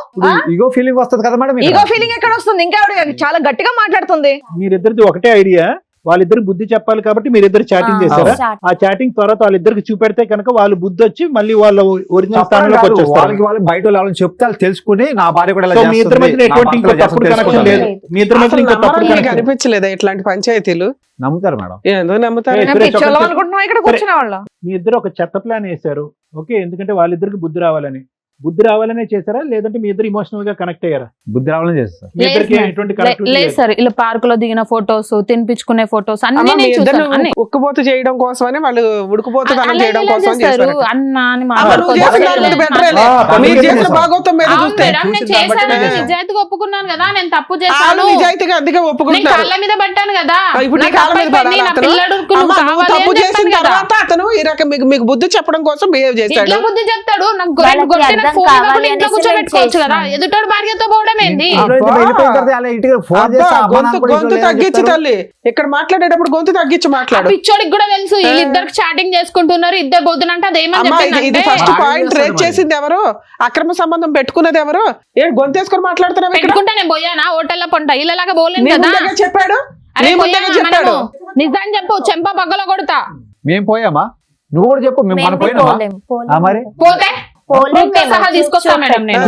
ఈగో ఫీలింగ్ వస్తది కదా మేడం. ఈగో ఫీలింగ్ ఎక్కడ వస్తుంది? ఇంకా ఆవిడ చాలా గట్టిగా మాట్లాడుతుంది. మీరిద్దరిది ఒకటే ఐడియా, వాళ్ళిద్దరు బుద్ధి చెప్పాలి కాబట్టి మీరిద్దరు చాటింగ్ చేశారా? చాట్ ఆ చాటింగ్ తర్వాత వాళ్ళిద్దరికి చూపెడితే కనుక వాళ్ళు బుద్ధి వచ్చి మళ్ళీ వాళ్ళ ఒరిజినల్ స్థానంలోకి కాదు, వచ్చేస్తారు. వాళ్ళకి వాళ్ళు బయట వాళ్ళని చెప్తే వాళ్ళు తెలుసుకుని నా భార్య కూడా ఇలా సో మీ ఇద్దరి చేస్తుంది, మధ్య నా ఎటువంటి భర్త ఇంకో ఇలా తప్పుడు చేస్తుంది కనెక్షన్ లేదు. తెలుసుకుంటారు. మీ ఇద్దరి మధ్య అసలు ఇంకో తప్పుడు నమ్మడానికి కనెక్షన్ అనిపించలేదా ఇట్లాంటి పంచాయతీలు? నమ్ముతారు మేడం. ఎందుకు నమ్ముతారు? ఏ, నేను సురేష్, పిచ్చోళ్ళం ఒకటి- అనుకుంటున్నావు ఇక్కడ కూర్చున్న వాళ్ళ. మీ ఇద్దరు ఒక చెత్త ప్లాన్ వేశారు. ఓకే, ఎందుకంటే వాళ్ళిద్దరికి బుద్ధి రావాలని. బుద్ధి రావాలనే చేశారా, లేదంటే మీ ఇద్దరు ఇమోషనల్ గా కనెక్ట్ అయ్యారా? బుద్ధి రావాలని చేస్తారు. మీ ఇద్దరికి లేదు, ఎటువంటి connectivity లేదు లేదు. సార్, ఇలా పార్క్ లో దిగిన ఫొటోస్, తినిపించుకునే ఫొటోస్ అన్ని అమ్మ, మీ నేను ఇద్దరు చూసాను. అన్ని ఉక్కుపోతు చేయడం కోసమని వాళ్ళు ఉడుకుపోతు అలా చేయడం ఎలా కోసం చేస్తారు? చేశారు. అన్న అని అమ్మ, నువ్వు చేసిన దానికంటే better లే. ఆ, మీరు పని చేసిన చేశావు. భాగవతం మీద అవును చూస్తే మేడం, నేను చూసిన దాన్ని బట్టి చేశాను, చేశాను. నిజాయితీగా ఒప్పుకున్నాను కదా, నేను తప్పు వాళ్ళు చేశాను, నిజాయితీగా అందుకే నేను ఒప్పుకుంటారు. కాళ్ళ మీద పట్టాను కదా, ఇప్పుడు నీ నాకు కాళ్ళ మీద తప్పైపోయింది, పడాలా నా అతను? పిల్లడుకు అమ్మ, నువ్వు నువ్వు కావాలి తప్పు అని చేసిన చెప్పాను కదా. తర్వాత అతను ఈ రకం మీకు బుద్ధి చెప్పడం కోసం బిహేవ్ చేశాడు. ఇట్లా బుద్ధి చెప్తాడు, నాకు వాళ్ళకి కొట్టి నాకు అర్థం ఫోన్ కావాలి ఇవ్వకుండా ఇంట్లో అనేసి కూర్చోబెట్టుకోవచ్చు కదా, చేస్తున్నాను. ఎదుటోడు భార్యతో పోవడం ఏంది? ఇంట్లో నుంచి వెళ్ళిపోయిన తర్వాత అలా ఇంటికి ఫోన్ అబ్బా, చేస్తే అమ్మ నాన్న కూడా గొంతు ఇంట్లో లేరని తగ్గించి చెప్తారు. తల్లి, ఇక్కడ మాట్లాడేటప్పుడు గొంతు తగ్గించి ఆ మాట్లాడు. పిచ్చోడికి కూడా తెలుసు వీళ్ళిద్దరికి చాటింగ్ చేసుకుంటున్నారు, ఇద్దరు పోతున్నంటే అదేమని అమ్మా, ఇది చెప్పిందంటే ఫస్ట్ మరి పాయింట్ ఆవిడ రేట్ చేస్తారు చేసింది ఎవరు? అక్రమ సంబంధం పెట్టుకున్నది ఎవరు? ఏ గొంతేసుకొని మాట్లాడుతున్నావు ఇక్కడ? పెట్టుకుంటే నేను పోయానా హోటల్లో పొంట ఇళ్ళలాగా పోలేను నీ కదా. ముందుగా చెప్పాడు, అరే నీ పోయామా ముందుగా చెప్పాడు. మనము? నిజం చెప్పు, చెంప పగ్గలో కొడతా. మేము పోయామా? నువ్వు కూడా చెప్పు, మేము మనం మేము పోయినామా? పోలేం, ఆ, మరి పోతే పోలేం proof తో సహా తీసుకొస్తా మేడం నేను.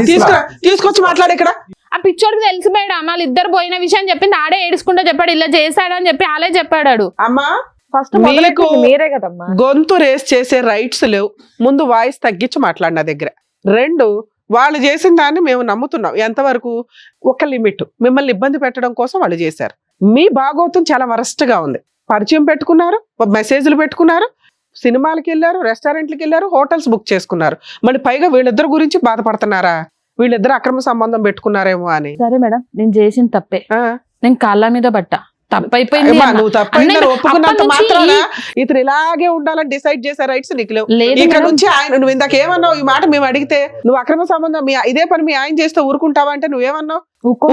తీసుకొచ్చి మాట్లాడు ఇక్కడ. ఆ పిచ్చోడికి తెలుసు మేడం, వాళ్ళు ఇద్దరు పోయిన విషయం చెప్పింది ఆడే ఏడుచుకుంటూ చెప్పాడు, ఇలా చేశాడు అని చెప్పి ఆలే చెప్పాడు. అమ్మా, ఫస్ట్ మీకు మొదలెట్టింది మీరే కదమ్మా. గొంతు రేస్ చేసే రైట్స్ లేవు. ముందు వాయిస్ తగ్గించి మాట్లాడిన దగ్గర. 2, వాళ్ళు చేసిన దాన్ని మేము నమ్ముతున్నాం. ఎంతవరకు? ఒక లిమిట్. మిమ్మల్ని ఇబ్బంది పెట్టడం కోసం వాళ్ళు చేశారు. మీ భాగోతం చాలా వరస్ట్ గా ఉంది. పరిచయం పెట్టుకున్నారు, మెసేజ్లు పెట్టుకున్నారు, సినిమాలకి వెళ్ళారు, రెస్టారెంట్లకి వెళ్ళారు, హోటల్స్ బుక్ చేసుకున్నారు. మళ్ళీ పైగా వీళ్ళిద్దరు గురించి బాధపడుతున్నారా? వీళ్ళిద్దరు అక్రమ సంబంధం పెట్టుకున్నారేమో అని. సరే మేడం, నేను చేసిన తప్పే, ఆ, నేను కాళ్ళ మీద పట్ట, తప్పైపోయింది అమ్మా, అన్న. నువ్వు తప్పైందని అన్నయ్య, ఒప్పుకున్నంత అప్పటి నుంచి మాత్రాన ఇతను ఇలాగే ఉండాలని డిసైడ్ చేసే రైట్స్ నీకు లేవు. లేదు ఇక్కడ మేడం. నుంచి ఆయన, నువ్వు ఇందాక ఏమన్నావు? ఈ మాట మేము అడిగితే నువ్వు అక్రమ సంబంధం ఇదే పని మీ ఆయన చేస్తే ఊరుకుంటావా అంటే నువ్వేమన్నావు?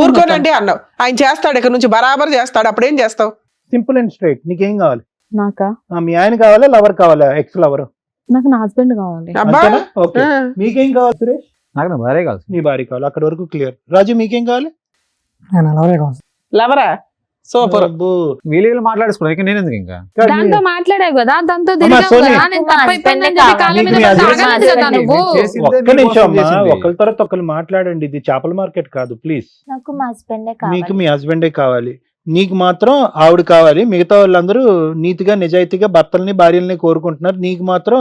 ఊరుకోనండి అన్నావు. ఆయన చేస్తాడు, ఇక్కడ నుంచి బరాబర్ చేస్తాడు. అప్పుడేం చేస్తావు? Simple and straight. నీకేం కావాలి? నాకా? మీ ఆయన కావాలా, లవర్ కావాలా, ఎక్స్ లవర్? నాకు నా హస్బెండ్ కావాలి. అబ్బా, ఓకే. ఆ. మీకేం కావాలి సురేష్? నాకు నా భార్య కాదు. నీ భార్య కావాలి, అక్కడ వరకు క్లియర్. రాజు మీకేం కావాలి? లవరా? సూపర్. అబ్బో. వీళ్ళు మాట్లాడుకున్నాను, ఇక నేను ఎందుకు ఇంకా దాంతో మాట్లాడావు కదా, దాంతో అమ్మా, తిరిగావు సోని. కదా, నేను మా తప్పైపోయిందని husband చెప్పి కాళ్ళ మీద కావాలి. పడ్డ మీకు మీ ఆగలేదు కదా husband నువ్వు. చేసిందే ఒక్క మీకోసం నిమిషం అమ్మా, చేసింది. ఒకరి తర్వాత ఒకరు మాట్లాడండి. ఇది చేపల మార్కెట్ కాదు, ప్లీజ్. నాకు మా హస్బెండే మీకు కావాలి. మీ హస్బెండే కావాలి, నీకు మాత్రం ఆవిడ కావాలి. మిగతా వాళ్ళందరూ నీతిగా నిజాయితీగా భర్తల్ని భార్యల్ని కోరుకుంటున్నారు. నీకు మాత్రం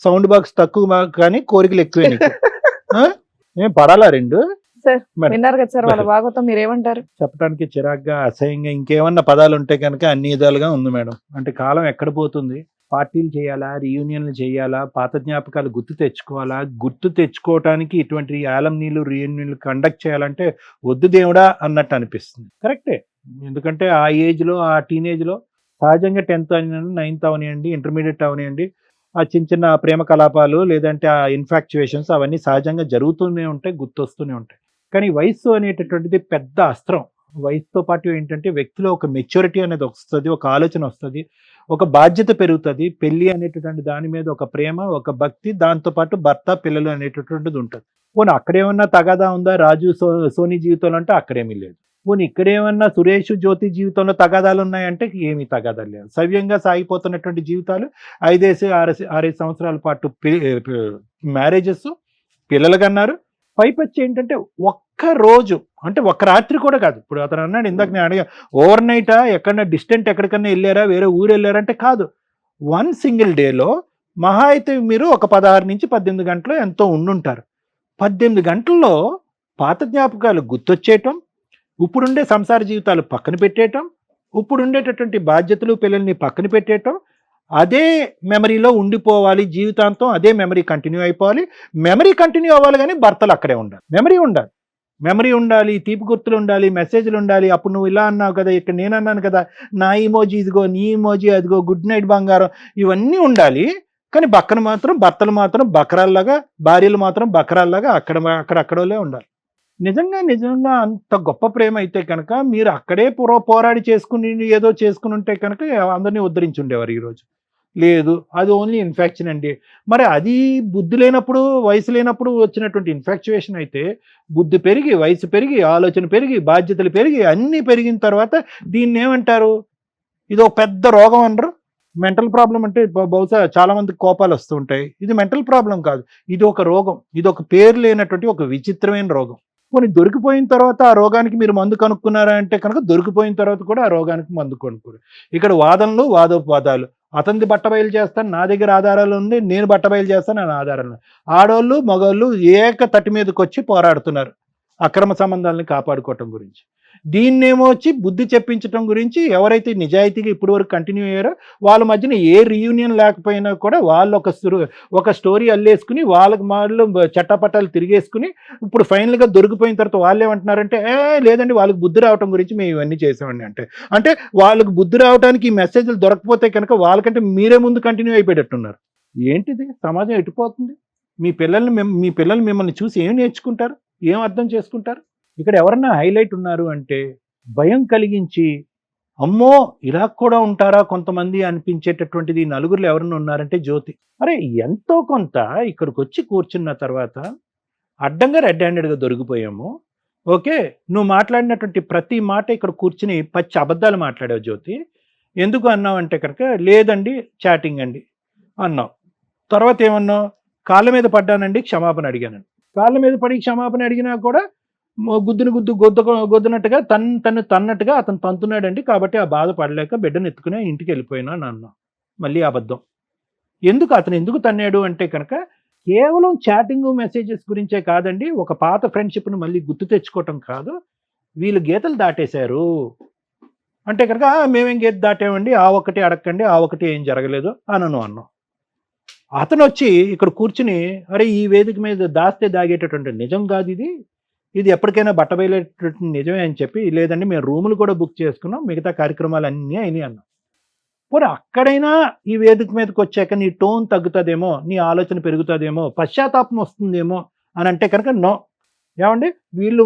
సౌండ్ బాక్స్ తక్కువ కానీ కోరికలు ఎక్కువే నీకు. ఏం పడాలా 2? సార్ మరి. విన్నారు కదా సార్ వాళ్ళ భాగవతం, మీరేమంటారు? చెప్పడానికి చిరాగ్గా, అసహ్యంగా, ఇంకేమన్నా పదాలు ఉంటే కనుక అన్ని విధాలుగా ఉంది మేడం. అంటే కాలం ఎక్కడ పోతుంది? పార్టీలు చేయాలా, రీయూనియన్లు చేయాలా, పాత జ్ఞాపకాలు గుర్తు తెచ్చుకోవాలా? గుర్తు తెచ్చుకోవటానికి ఇటువంటి యాలంనీలు రీయూనియన్లు కండక్ట్ చేయాలంటే వద్దు దేవుడా అన్నట్టు అనిపిస్తుంది. కరెక్టే. ఎందుకంటే ఆ ఏజ్లో, ఆ టీనేజ్లో సహజంగా 10th అవనివ్వండి, 9th అవనివ్వండి, ఇంటర్మీడియట్ అవనివ్వండి, ఆ చిన్న చిన్న ప్రేమ కలాపాలు లేదంటే ఆ ఇన్ఫాక్చువేషన్స్ అవన్నీ సహజంగా జరుగుతూనే ఉంటాయి, గుర్తొస్తూనే ఉంటాయి. కానీ వయస్సు అనేటటువంటిది పెద్ద అస్త్రం. వయసుతో పాటు ఏంటంటే వ్యక్తిలో ఒక మెచ్యూరిటీ అనేది వస్తుంది, ఒక ఆలోచన వస్తుంది, ఒక బాధ్యత పెరుగుతుంది. పెళ్లి అనేటటువంటి దాని మీద ఒక ప్రేమ, ఒక భక్తి, దాంతోపాటు భర్త, పిల్లలు అనేటటువంటిది ఉంటుంది. పోనీ అక్కడేమన్నా తగాదా ఉందా రాజు సోనీ జీవితంలో అంటే అక్కడేమీ లేదు. పోనీ ఇక్కడేమన్నా సురేష్ జ్యోతి జీవితంలో తగాదాలు ఉన్నాయంటే ఏమీ తగాదాలు లేవు. సవ్యంగా సాగిపోతున్నటువంటి జీవితాలు 5-6 సంవత్సరాల పాటు మ్యారేజెస్, పిల్లలు కన్నారు. పైపచ్చి ఏంటంటే ఒక్క రోజు అంటే ఒక్క రాత్రి కూడా కాదు. ఇప్పుడు అతను అన్నాడు ఇందాక నేను అడిగా, ఓవర్ నైటా, ఎక్కడన్నా డిస్టెంట్ ఎక్కడికన్నా వెళ్ళారా, వేరే ఊరు వెళ్ళారంటే కాదు. 1 సింగిల్ డేలో మహా అయితే మీరు ఒక 16 నుంచి 18 గంటలు ఎంతో ఉండుంటారు. 18 గంటల్లో పాత జ్ఞాపకాలు గుర్తొచ్చేయటం, ఇప్పుడుండే సంసార జీవితాలు పక్కన పెట్టేయటం, ఇప్పుడుండేటటువంటి బాధ్యతలు పిల్లల్ని పక్కన పెట్టేయటం, అదే మెమరీలో ఉండిపోవాలి జీవితాంతం, అదే మెమరీ కంటిన్యూ అయిపోవాలి. మెమరీ కంటిన్యూ అవ్వాలి కానీ భర్తలు అక్కడే ఉండాలి. మెమరీ ఉండాలి, తీపి గుర్తులు ఉండాలి, మెసేజ్లు ఉండాలి. అప్పుడు నువ్వు ఇలా అన్నావు కదా, ఇక్కడ నేను అన్నాను కదా, నా ఇమోజీ ఇదిగో, నీ ఇమోజీ అదిగో, గుడ్ నైట్ బంగారం, ఇవన్నీ ఉండాలి. కానీ పక్కన మాత్రం భర్తలు మాత్రం బకరాల్లాగా, భార్యలు మాత్రం బకరాల్లాగా అక్కడోళ్ళే ఉండాలి. నిజంగా అంత గొప్ప ప్రేమ అయితే కనుక మీరు అక్కడే పోరాడి చేసుకుని ఏదో చేసుకుని ఉంటే కనుక అందరినీ ఉద్ధరించి ఉండేవారు. ఈరోజు లేదు, అది ఓన్లీ ఇన్ఫెక్షన్ అండి. మరి అది బుద్ధి లేనప్పుడు, వయసు లేనప్పుడు వచ్చినటువంటి ఇన్ఫెక్చువేషన్ అయితే, బుద్ధి పెరిగి, వయసు పెరిగి, ఆలోచన పెరిగి, బాధ్యతలు పెరిగి, అన్నీ పెరిగిన తర్వాత దీన్ని ఏమంటారు? ఇది ఒక పెద్ద రోగం అనరు. మెంటల్ ప్రాబ్లం అంటే బహుశా చాలా మందికి కోపాలు వస్తూ ఉంటాయి. ఇది మెంటల్ ప్రాబ్లం కాదు, ఇది ఒక రోగం. ఇది ఒక పేరు లేనటువంటి ఒక విచిత్రమైన రోగం. కొన్ని దొరికిపోయిన తర్వాత ఆ రోగానికి మీరు మందు కనుక్కున్నారా అంటే కనుక దొరికిపోయిన తర్వాత కూడా ఆ రోగానికి మందు కొనుక్కోరు. ఇక్కడ వాదనలు, వాదోపవాదాలు. అతనిది బట్టబయలు చేస్తాను, నా దగ్గర ఆధారాలు ఉంది, నేను బట్టబయలు చేస్తాను, నా ఆధారాలు. ఆడోళ్ళు మగవాళ్ళు ఏక తట్టి మీదకి వచ్చి పోరాడుతున్నారు అక్రమ సంబంధాలను కాపాడుకోవటం గురించి. దీన్నేమో వచ్చి బుద్ధి చెప్పించడం గురించి ఎవరైతే నిజాయితీగా ఇప్పటి వరకు కంటిన్యూ అయ్యారో వాళ్ళ మధ్యన ఏ రీయూనియన్ లేకపోయినా కూడా వాళ్ళు ఒక స్టోరీ అల్లేసుకుని వాళ్ళకి వాళ్ళు చట్టపట్టాలు తిరిగేసుకుని ఇప్పుడు ఫైనల్గా దొరికిపోయిన తర్వాత వాళ్ళు ఏమంటున్నారంటే, లేదండి వాళ్ళకి బుద్ధి రావటం గురించి మేము ఇవన్నీ చేసామండి. అంటే వాళ్ళకి బుద్ధి రావడానికి ఈ మెసేజ్లు దొరకపోతే కనుక వాళ్ళకంటే మీరే ముందు కంటిన్యూ అయిపోయేటట్టున్నారు. ఏంటిది? సమాజం ఎటుపోతుంది? మీ పిల్లలు మిమ్మల్ని చూసి ఏం నేర్చుకుంటారు, ఏం అర్థం చేసుకుంటారు? ఇక్కడ ఎవరన్నా హైలైట్ ఉన్నారు అంటే భయం కలిగించి, అమ్మో ఇలా కూడా ఉంటారా కొంతమంది అనిపించేటటువంటిది నలుగురులో ఎవరన్నా ఉన్నారంటే జ్యోతి. అరే ఎంతో కొంత ఇక్కడికి వచ్చి కూర్చున్న తర్వాత అడ్డంగా రెడ్ హ్యాండెడ్గా దొరికిపోయాము. ఓకే, నువ్వు మాట్లాడినటువంటి ప్రతి మాట ఇక్కడ కూర్చుని పచ్చి అబద్ధాలు మాట్లాడావు జ్యోతి. ఎందుకు అన్నావు అంటే కనుక, లేదండి చాటింగ్ అండి అన్నావు. తర్వాత ఏమన్నావు? కాళ్ళ మీద పడ్డానండి, క్షమాపణ అడిగానండి. కాళ్ళ మీద పడి క్షమాపణ అడిగినా కూడా గొద్దునట్టుగా తన్నట్టుగా అతను తంతున్నాడండి, కాబట్టి ఆ బాధ పడలేక బిడ్డను ఎత్తుకుని ఇంటికి వెళ్ళిపోయినా అన్నా. మళ్ళీ అబద్ధం. అతను ఎందుకు తన్నాడు అంటే కనుక కేవలం చాటింగ్ మెసేజెస్ గురించే కాదండి, ఒక పాత ఫ్రెండ్షిప్ను మళ్ళీ గుర్తు తెచ్చుకోవటం కాదు, వీళ్ళు గీతలు దాటేశారు అంటే కనుక మేమేం గీత దాటామండి, ఆ ఒకటి అడగండి, ఆ ఒకటి ఏం జరగలేదు అన్నాం. అతను వచ్చి ఇక్కడ కూర్చుని, అరే ఈ వేదిక మీద దాస్తే దాగేటటువంటి నిజం కాదు ఇది ఎప్పటికైనా బట్టబయలేటటువంటి నిజమే అని చెప్పి, లేదండి మేము రూములు కూడా బుక్ చేసుకున్నాం, మిగతా కార్యక్రమాలు అన్నీ అయినాయి అన్నాం. పోనీ అక్కడైనా ఈ వేదిక మీదకి వచ్చాక నీ టోన్ తగ్గుతుందేమో, నీ ఆలోచన పెరుగుతుందేమో, పశ్చాత్తాపం వస్తుందేమో అని అంటే కనుక నో. ఏమండి వీళ్ళు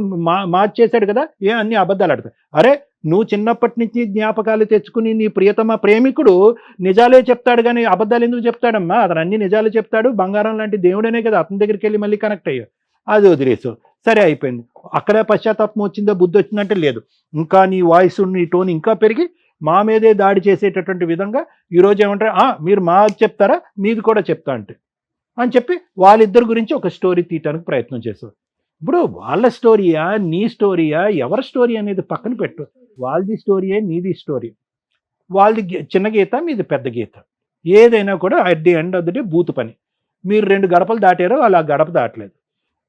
మార్చేశాడు కదా, అన్ని అబద్ధాలు ఆడతాయి. అరే నువ్వు చిన్నప్పటి నుంచి జ్ఞాపకాలు తెచ్చుకుని నీ ప్రియతమ ప్రేమికుడు నిజాలే చెప్తాడు కానీ అబద్ధాలు ఎందుకు చెప్తాడమ్మా? అతను అన్ని నిజాలు చెప్తాడు, బంగారం లాంటి దేవుడనే కదా, అతని దగ్గరికి వెళ్ళి మళ్ళీ కనెక్ట్ అయ్యావు. అది వదిలేసు, సరే అయిపోయింది. అక్కడే పశ్చాత్తాపం వచ్చిందో, బుద్ధి వచ్చిందంటే లేదు. ఇంకా నీ వాయిస్, నీ టోన్ ఇంకా పెరిగి మా మీదే దాడి చేసేటటువంటి విధంగా ఈరోజు ఏమంటారు, మీరు మా చెప్తారా, మీది కూడా చెప్తా అని చెప్పి వాళ్ళిద్దరి గురించి ఒక స్టోరీ తీయటానికి ప్రయత్నం చేశారు. ఇప్పుడు వాళ్ళ స్టోరీయా, నీ స్టోరీయా, ఎవరి స్టోరీ అనేది పక్కన పెట్టు. వాళ్ళది స్టోరీయే, నీది స్టోరీ. వాళ్ళది చిన్న గీత, మీది పెద్ద గీత. ఏదైనా కూడా at the end of the day బూతు పని. మీరు 2 గడపలు దాటారు, వాళ్ళు ఆ గడప దాటలేదు.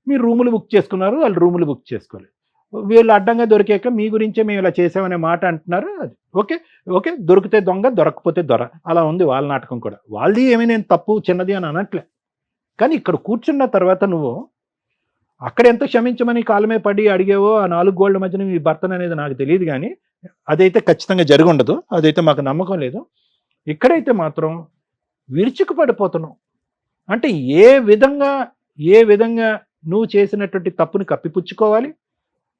మీరు రూములు బుక్ చేసుకున్నారు, వాళ్ళు రూములు బుక్ చేసుకోలేదు. వీళ్ళు అడ్డంగా దొరికాక మీ గురించే మేము ఇలా చేసామనే మాట అంటున్నారు. అది ఓకే, దొరికితే దొంగ, దొరకకపోతే దొర, అలా ఉంది వాళ్ళ నాటకం కూడా. వాళ్ళది ఏమీ నేను తప్పు చిన్నది అని అనట్లే. కానీ ఇక్కడ కూర్చున్న తర్వాత నువ్వు అక్కడ ఎంత క్షమించమని కాలమే పడి అడిగేవో ఆ 4 గోళ్ల మధ్యన మీ భర్తను అనేది నాకు తెలియదు, కానీ అదైతే ఖచ్చితంగా జరిగి ఉండదు, అదైతే మాకు నమ్మకం లేదు. ఇక్కడైతే మాత్రం విరుచుకు పడిపోతున్నావు. అంటే ఏ విధంగా నువ్వు చేసినటువంటి తప్పుని కప్పిపుచ్చుకోవాలి,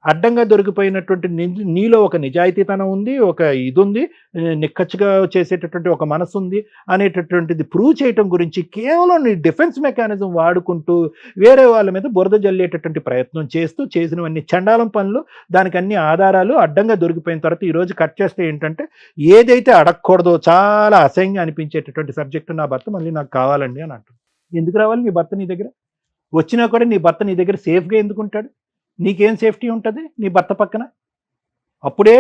అడ్డంగా దొరికిపోయినటువంటి నీలో ఒక నిజాయితీతనం ఉంది, ఒక ఇది ఉంది, నిక్కచ్చిగా చేసేటటువంటి ఒక మనసు ఉంది అనేటటువంటిది ప్రూవ్ చేయటం గురించి కేవలం నీ డిఫెన్స్ మెకానిజం వాడుకుంటూ వేరే వాళ్ళ మీద బురద జల్లేటటువంటి ప్రయత్నం చేస్తూ చేసినవన్నీ చండాలం పనులు, దానికి అన్ని ఆధారాలు అడ్డంగా దొరికిపోయిన తర్వాత ఈరోజు కట్ చేస్తే ఏంటంటే, ఏదైతే అడగకూడదో చాలా అసహ్యంగా అనిపించేటటువంటి సబ్జెక్టు నా భర్త మళ్ళీ నాకు కావాలండి అని అంటుంది. ఎందుకు రావాలి నీ భర్త నీ దగ్గర? వచ్చినా కూడా నీ భర్త నీ దగ్గర సేఫ్గా ఎందుకుంటాడు? నీకేం సేఫ్టీ ఉంటుంది నీ భర్త పక్కన? అప్పుడే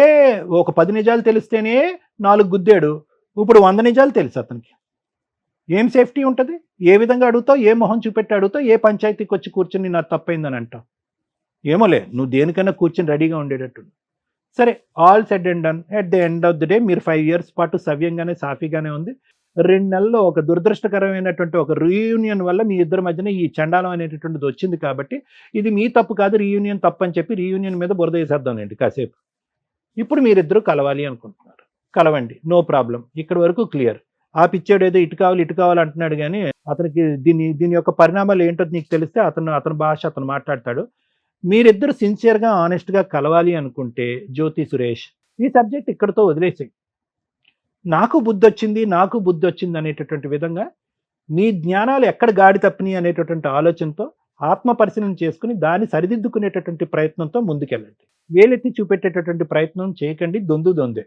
ఒక 10 నిజాలు తెలిస్తేనే 4 గుద్దాడు, ఇప్పుడు 100 నిజాలు తెలుసు అతనికి. ఏం సేఫ్టీ ఉంటుంది? ఏ విధంగా అడుగుతావు? ఏ మొహం చూపెట్టి అడుగుతావు? ఏ పంచాయతీకి వచ్చి కూర్చొని నాకు తప్పైందని అంటావు? ఏమోలే, నువ్వు దేనికైనా కూర్చొని రెడీగా ఉండేటట్టు. సరే, all said and done. At the end of the day మీరు 5 years పాటు సవ్యంగానే సాఫీగానే ఉంది. 2 నెలల్లో ఒక దురదృష్టకరమైనటువంటి ఒక రీయూనియన్ వల్ల మీ ఇద్దరి మధ్యన ఈ చండాలం అనేటటువంటిది వచ్చింది కాబట్టి ఇది మీ తప్పు కాదు, రీయూనియన్ తప్పు అని చెప్పి రీయూనియన్ మీద బురద వేసేద్దామండి కాసేపు. ఇప్పుడు మీరిద్దరూ కలవాలి అనుకుంటున్నారు, కలవండి, నో ప్రాబ్లం. ఇక్కడి వరకు క్లియర్. ఆ పిచ్చాడు ఏదో ఇటు కావాలి అంటున్నాడు, కానీ అతనికి దీని యొక్క పరిణామాలు ఏంటో నీకు తెలిస్తే అతని భాష అతను మాట్లాడతాడు. మీరిద్దరు సిన్సియర్గా ఆనెస్ట్గా కలవాలి అనుకుంటే జ్యోతి సురేష్ ఈ సబ్జెక్ట్ ఇక్కడితో వదిలేసేయి. నాకు బుద్ధి వచ్చింది అనేటటువంటి విధంగా మీ జ్ఞానాలు ఎక్కడ గాడి తప్పినాయి అనేటటువంటి ఆలోచనతో ఆత్మ పరిశీలన చేసుకుని దాన్ని సరిదిద్దుకునేటటువంటి ప్రయత్నంతో ముందుకెళ్ళండి. వేలెత్తి చూపెట్టేటటువంటి ప్రయత్నం చేయకండి. దొందే.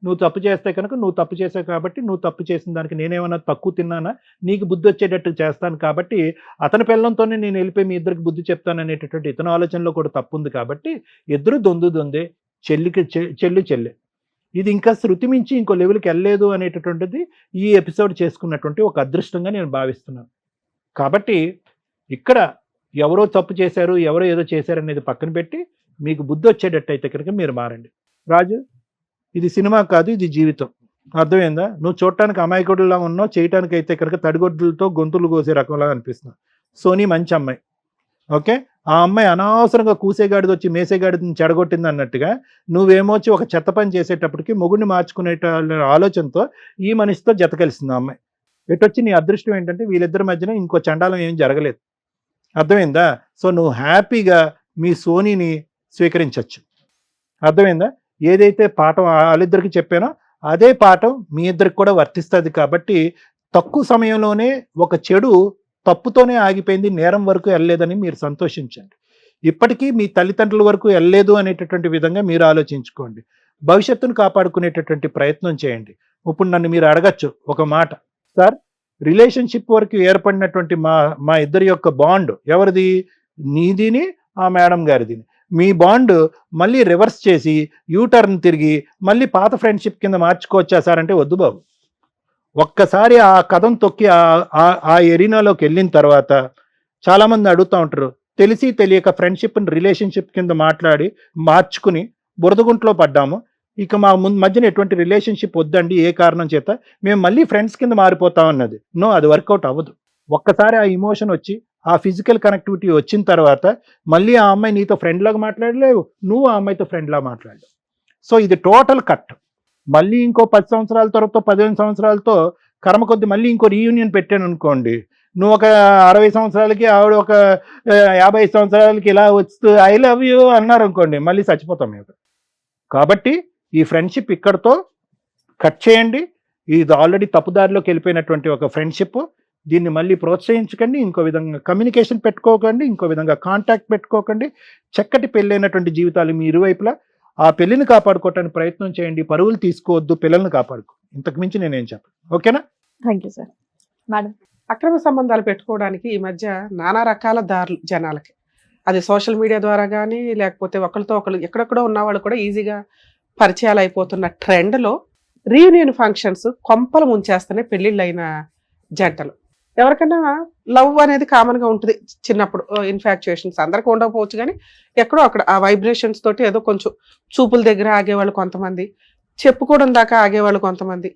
నువ్వు తప్పు చేస్తే కనుక నువ్వు తప్పు చేసావు కాబట్టి, నువ్వు తప్పు చేసిన దానికి నేనేమన్నా తక్కువ తిన్నానా, నీకు బుద్ధి వచ్చేటట్టు చేస్తాను కాబట్టి అతని పిల్లలతోనే నేను వెళ్ళిపోయి మీ ఇద్దరికి బుద్ధి చెప్తాను అనేటటువంటి ఇతని ఆలోచనలో కూడా తప్పు ఉంది కాబట్టి ఇద్దరు దొందే, చెల్లె. ఇది ఇంకా శృతి మించి ఇంకో లెవెల్కి వెళ్ళలేదు అనేటటువంటిది ఈ ఎపిసోడ్ చేసుకున్నటువంటి ఒక అదృష్టంగా నేను భావిస్తున్నాను. కాబట్టి ఇక్కడ ఎవరో తప్పు చేశారు, ఎవరో ఏదో చేశారు అనేది పక్కన పెట్టి మీకు బుద్ధి వచ్చేటట్టు అయితే కనుక మీరు మారండి. రాజు, ఇది సినిమా కాదు, ఇది జీవితం. అర్థమైందా? నువ్వు చూడటానికి అమాయకుడిలా ఉన్నావు, చేయటానికి అయితే కనుక తడిగొడ్లతో గొంతులు కోసే రకంలా అనిపిస్తున్నావు. సోనీ మంచి అమ్మాయి, ఓకే. ఆ అమ్మాయి అనవసరంగా కూసేగాడిది వచ్చి మేసేగాడిని చెడగొట్టింది అన్నట్టుగా నువ్వేమొచ్చి ఒక చెత్త పని చేసేటప్పటికి మొగుడిని మార్చుకునే ఆలోచనతో ఈ మనిషితో జత కలిసింది ఆ అమ్మాయి. ఎటొచ్చి నీ అదృష్టం ఏంటంటే వీళ్ళిద్దరి మధ్యన ఇంకో చండాలం ఏం జరగలేదు. అర్థమైందా? సో నువ్వు హ్యాపీగా మీ సోనీని స్వీకరించవచ్చు. అర్థమైందా? ఏదైతే పాఠం వాళ్ళిద్దరికి చెప్పానో అదే పాఠం మీ ఇద్దరికి కూడా వర్తిస్తుంది. కాబట్టి తక్కువ సమయంలోనే ఒక చెడు తప్పుతోనే ఆగిపోయింది, నేరం వరకు వెళ్ళలేదని మీరు సంతోషించండి. ఇప్పటికీ మీ తల్లిదండ్రుల వరకు వెళ్ళలేదు అనేటటువంటి విధంగా మీరు ఆలోచించుకోండి. భవిష్యత్తును కాపాడుకునేటటువంటి ప్రయత్నం చేయండి. ఇప్పుడు నన్ను మీరు అడగచ్చు ఒక మాట, సార్ రిలేషన్షిప్ వరకు ఏర్పడినటువంటి మా ఇద్దరి యొక్క బాండ్ ఎవరిది? నీదిని ఆ మేడం గారిది. మీ బాండ్ మళ్ళీ రివర్స్ చేసి యూటర్న్ తిరిగి మళ్ళీ పాత ఫ్రెండ్షిప్ కింద మార్చుకోవచ్చా సార్ అంటే వద్దు బాబు. ఒక్కసారి ఆ కథం తొక్కి ఆ ఎరీనాలోకి వెళ్ళిన తర్వాత చాలామంది అడుగుతూ ఉంటారు, తెలిసి తెలియక ఫ్రెండ్షిప్ని రిలేషన్షిప్ కింద మార్చుకుని బురదగుంట్లో పడ్డాము, ఇక మా మధ్యన ఎటువంటి రిలేషన్షిప్ వద్దండి ఏ కారణం చేత, మేము మళ్ళీ ఫ్రెండ్స్ కింద మారిపోతాం అన్నది. నో, అది వర్కౌట్ అవ్వదు. ఒక్కసారి ఆ ఇమోషన్ వచ్చి ఆ ఫిజికల్ కనెక్టివిటీ వచ్చిన తర్వాత మళ్ళీ ఆ అమ్మాయి నీతో ఫ్రెండ్ లాగా మాట్లాడలేవు, నువ్వు ఆ అమ్మాయితో ఫ్రెండ్ లాగా మాట్లాడలేవు. సో ఇది టోటల్ కట్. మళ్ళీ ఇంకో 10 సంవత్సరాల తర్వాత 15 సంవత్సరాలతో కర్మ కొద్ది మళ్ళీ ఇంకో రీయూనియన్ పెట్టాను అనుకోండి, నువ్వు ఒక 60 సంవత్సరాలకి ఆవిడ ఒక 50 సంవత్సరాలకి ఇలా వస్తూ ఐ లవ్ యూ అన్నారు అనుకోండి, మళ్ళీ చచ్చిపోతాం మేము. కాబట్టి ఈ ఫ్రెండ్షిప్ ఇక్కడతో కట్ చేయండి. ఇది ఆల్రెడీ తప్పుదారిలోకి వెళ్ళిపోయినటువంటి ఒక ఫ్రెండ్షిప్. దీన్ని మళ్ళీ ప్రోత్సహించకండి, ఇంకో విధంగా కమ్యూనికేషన్ పెట్టుకోకండి, ఇంకో విధంగా కాంటాక్ట్ పెట్టుకోకండి. చక్కటి పెళ్ళైనటువంటి జీవితాలు మీ ఇరువైపులా. ఆ పెళ్ళిని కాపాడుకోవటానికి ప్రయత్నం చేయండి, పరువులు తీసుకోవద్దు, పిల్లల్ని కాపాడుకో. ఇంతకు మించి నేనేం చెప్పను. ఓకేనా? Thank you sir. మేడం, అక్రమ సంబంధాలు పెట్టుకోవడానికి ఈ మధ్య నానా రకాల దారులు జనాలకి, అది సోషల్ మీడియా ద్వారా కానీ లేకపోతే ఒకరితో ఒకరు ఎక్కడెక్కడో ఉన్నవాళ్ళు కూడా ఈజీగా పరిచయాలు అయిపోతున్న ట్రెండ్లో రీయూనియన్ ఫంక్షన్స్ కొంపలు ముంచేస్తున్నాయి పెళ్ళిళ్ళు అయిన జంటలు. ఎవరికైనా లవ్ అనేది కామన్గా ఉంటుంది చిన్నప్పుడు, ఇన్ఫాక్చుయేషన్స్ అందరికీ ఉండకపోవచ్చు, కానీ ఎక్కడో అక్కడ ఆ వైబ్రేషన్స్ తోటి ఏదో కొంచెం చూపుల దగ్గర ఆగేవాళ్ళు కొంతమంది, చెప్పుకోవడం దాకా ఆగేవాళ్ళు కొంతమంది,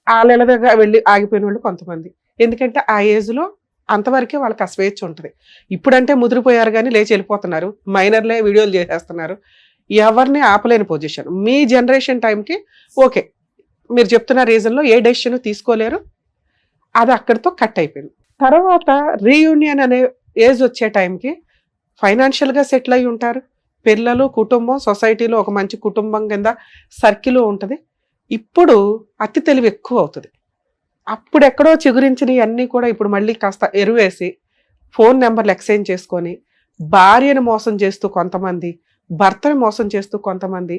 వాళ్ళ దగ్గర వెళ్ళి ఆగిపోయిన వాళ్ళు కొంతమంది. ఎందుకంటే ఆ ఏజ్లో అంతవరకే వాళ్ళకి ఆ స్వేచ్ఛ ఉంటుంది. ఇప్పుడంటే ముదిరిపోయారు కానీ లేచి వెళ్ళిపోతున్నారు, మైనర్లే వీడియోలు చేసేస్తున్నారు, ఎవరిని ఆపలేని పొజిషన్. మీ జనరేషన్ టైంకి ఓకే, మీరు చెప్తున్న రీజన్లో ఏ డెసిషన్ తీసుకోలేరు, అది అక్కడితో కట్ అయిపోయింది. తర్వాత రీయూనియన్ అనే ఏజ్ వచ్చే టైంకి ఫైనాన్షియల్గా సెటిల్ అయి ఉంటారు, పిల్లలు, కుటుంబం, సొసైటీలో ఒక మంచి కుటుంబం కింద సర్కిల్ ఉంటుంది. ఇప్పుడు అతి తెలివి ఎక్కువ అవుతుంది. అప్పుడు ఎక్కడో చిగురించినవి అన్నీ కూడా ఇప్పుడు మళ్ళీ కాస్త ఎరువేసి ఫోన్ నెంబర్లు ఎక్స్చేంజ్ చేసుకొని భార్యను మోసం చేస్తూ కొంతమంది, భర్తను మోసం చేస్తూ కొంతమంది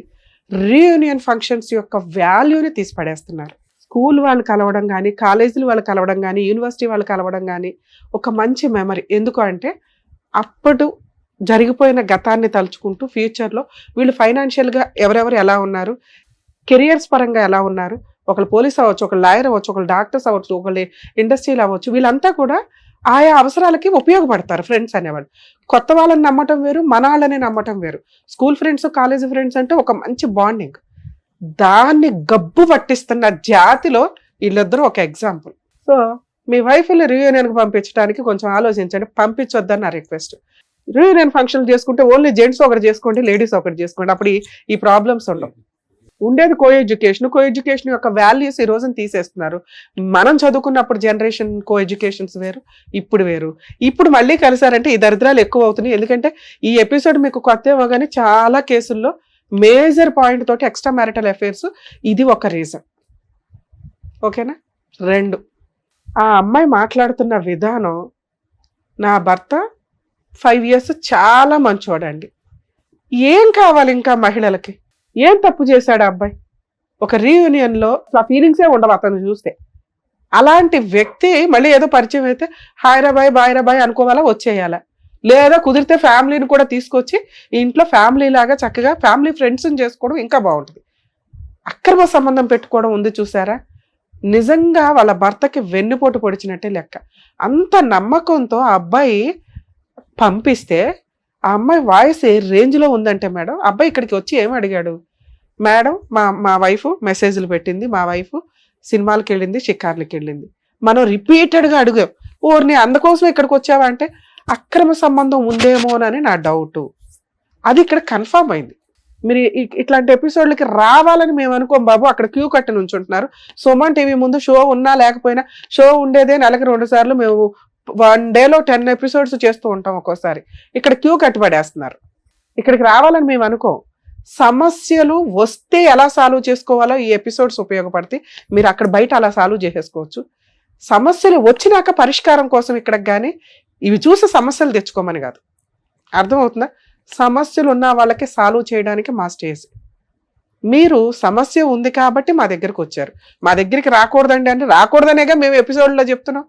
రీయూనియన్ ఫంక్షన్స్ యొక్క వాల్యూని తీసి పడేస్తున్నారు. స్కూల్ వాళ్ళు కలవడం కానీ, కాలేజీలు వాళ్ళు కలవడం కానీ, యూనివర్సిటీ వాళ్ళు కలవడం కానీ ఒక మంచి మెమరీ. ఎందుకు అంటే అప్పుడు జరిగిపోయిన గతాన్ని తలుచుకుంటూ ఫ్యూచర్లో వీళ్ళు ఫైనాన్షియల్గా ఎవరెవరు ఎలా ఉన్నారు, కెరియర్స్ పరంగా ఎలా ఉన్నారు, ఒకళ్ళు పోలీస్ అవ్వచ్చు, ఒకళ్ళు లాయర్ అవ్వచ్చు, ఒకళ్ళు డాక్టర్స్ అవ్వచ్చు, ఒకళ్ళు ఇండస్ట్రీలు అవ్వచ్చు, వీళ్ళంతా కూడా ఆయా అవసరాలకి ఉపయోగపడతారు ఫ్రెండ్స్ అనేవాళ్ళు. కొత్త వాళ్ళని నమ్మటం వేరు, మన వాళ్ళని నమ్మటం వేరు. స్కూల్ ఫ్రెండ్స్, కాలేజీ ఫ్రెండ్స్ అంటే ఒక మంచి బాండింగ్. దాన్ని గబ్బు పట్టిస్తున్న జాతిలో వీళ్ళిద్దరూ ఒక ఎగ్జాంపుల్. సో మీ వైఫ్ని రీయూనియన్కి పంపించడానికి కొంచెం ఆలోచించండి, పంపించొద్దని నా రిక్వెస్ట్. రీయూనియన్ ఫంక్షన్లు చేసుకుంటే ఓన్లీ జెంట్స్ ఒకటి చేసుకోండి, లేడీస్ ఒకటి చేసుకోండి, అప్పుడు ఈ ప్రాబ్లమ్స్ ఉండవు. ఉండేది కో ఎడ్యుకేషన్ యొక్క వాల్యూస్ ఈ రోజున తీసేస్తున్నారు. మనం చదువుకున్నప్పుడు జనరేషన్ కో ఎడ్యుకేషన్స్ వేరు, ఇప్పుడు వేరు. ఇప్పుడు మళ్ళీ కలిసారంటే ఈ దరిద్రాలు ఎక్కువ అవుతున్నాయి. ఎందుకంటే ఈ ఎపిసోడ్ మీకు కొత్త ఇవ్వగానే చాలా కేసుల్లో మేజర్ పాయింట్ తోటి ఎక్స్ట్రా మ్యారిటల్ అఫైర్స్ ఇది ఒక రీజన్. ఓకేనా? 2, ఆ అమ్మాయి మాట్లాడుతున్న విధానం, నా భర్త 5 years చాలా మంచోడండి, ఏం కావాలి ఇంకా మహిళలకి, ఏం తప్పు చేశాడు ఆ అబ్బాయి? ఒక రీయూనియన్లో ఆ ఫీలింగ్సే ఉండవు అతను చూస్తే. అలాంటి వ్యక్తి మళ్ళీ ఏదో పరిచయం అయితే హాయరాబాయ్ బాయరాబాయ్ అనుకోవాలా, వచ్చేయాలా, లేదా కుదిరితే ఫ్యామిలీని కూడా తీసుకొచ్చి ఇంట్లో ఫ్యామిలీ లాగా చక్కగా ఫ్యామిలీ ఫ్రెండ్స్ని చేసుకోవడం ఇంకా బాగుంటుంది. అక్రమ సంబంధం పెట్టుకోవడం ఉంది చూసారా, నిజంగా వాళ్ళ భర్తకి వెన్నుపోటు పొడిచినట్టే లెక్క. అంత నమ్మకంతో ఆ అబ్బాయి పంపిస్తే ఆ అమ్మాయి వాయిస్ ఏ రేంజ్లో ఉందంటే మేడం, అబ్బాయి ఇక్కడికి వచ్చి ఏమి అడిగాడు, మేడం మా వైఫ్ మెసేజ్లు పెట్టింది, మా వైఫ్ సినిమాలకు వెళ్ళింది, షికార్లకి వెళ్ళింది. మనం రిపీటెడ్గా అడిగాం, ఓర్ని అందుకోసం ఇక్కడికి వచ్చావా అంటే అక్రమ సంబంధం ఉందేమోనని నా డౌట్. అది ఇక్కడ కన్ఫర్మ్ అయింది. మీరు ఇట్లాంటి ఎపిసోడ్లకి రావాలని మేము అనుకోం బాబు, అక్కడ క్యూ కట్టి నుంచుంటున్నారు. సుమన్ టీవీ ముందు షో ఉన్నా లేకపోయినా, షో ఉండేదే నెలకు 2 సార్లు, మేము 1 dayలో 10 episodes చేస్తూ ఉంటాం ఒక్కోసారి. ఇక్కడ క్యూ కట్టి పడేస్తున్నారు. ఇక్కడికి రావాలని మేము అనుకోం. సమస్యలు వస్తే ఎలా సాల్వ్ చేసుకోవాలో ఈ ఎపిసోడ్స్ ఉపయోగపడితే మీరు అక్కడ బయట అలా సాల్వ్ చేసేసుకోవచ్చు. సమస్యలు వచ్చినాక పరిష్కారం కోసం ఇక్కడికి కానీ ఇవి చూసి సమస్యలు తెచ్చుకోమని కాదు. అర్థమవుతుందా? సమస్యలు ఉన్న వాళ్ళకి సాల్వ్ చేయడానికి మా స్టేజ్. మీరు సమస్య ఉంది కాబట్టి మా దగ్గరకు వచ్చారు. మా దగ్గరికి రాకూడదండి అంటే రాకూడదనేగా మేము ఎపిసోడ్లో చెప్తున్నాం.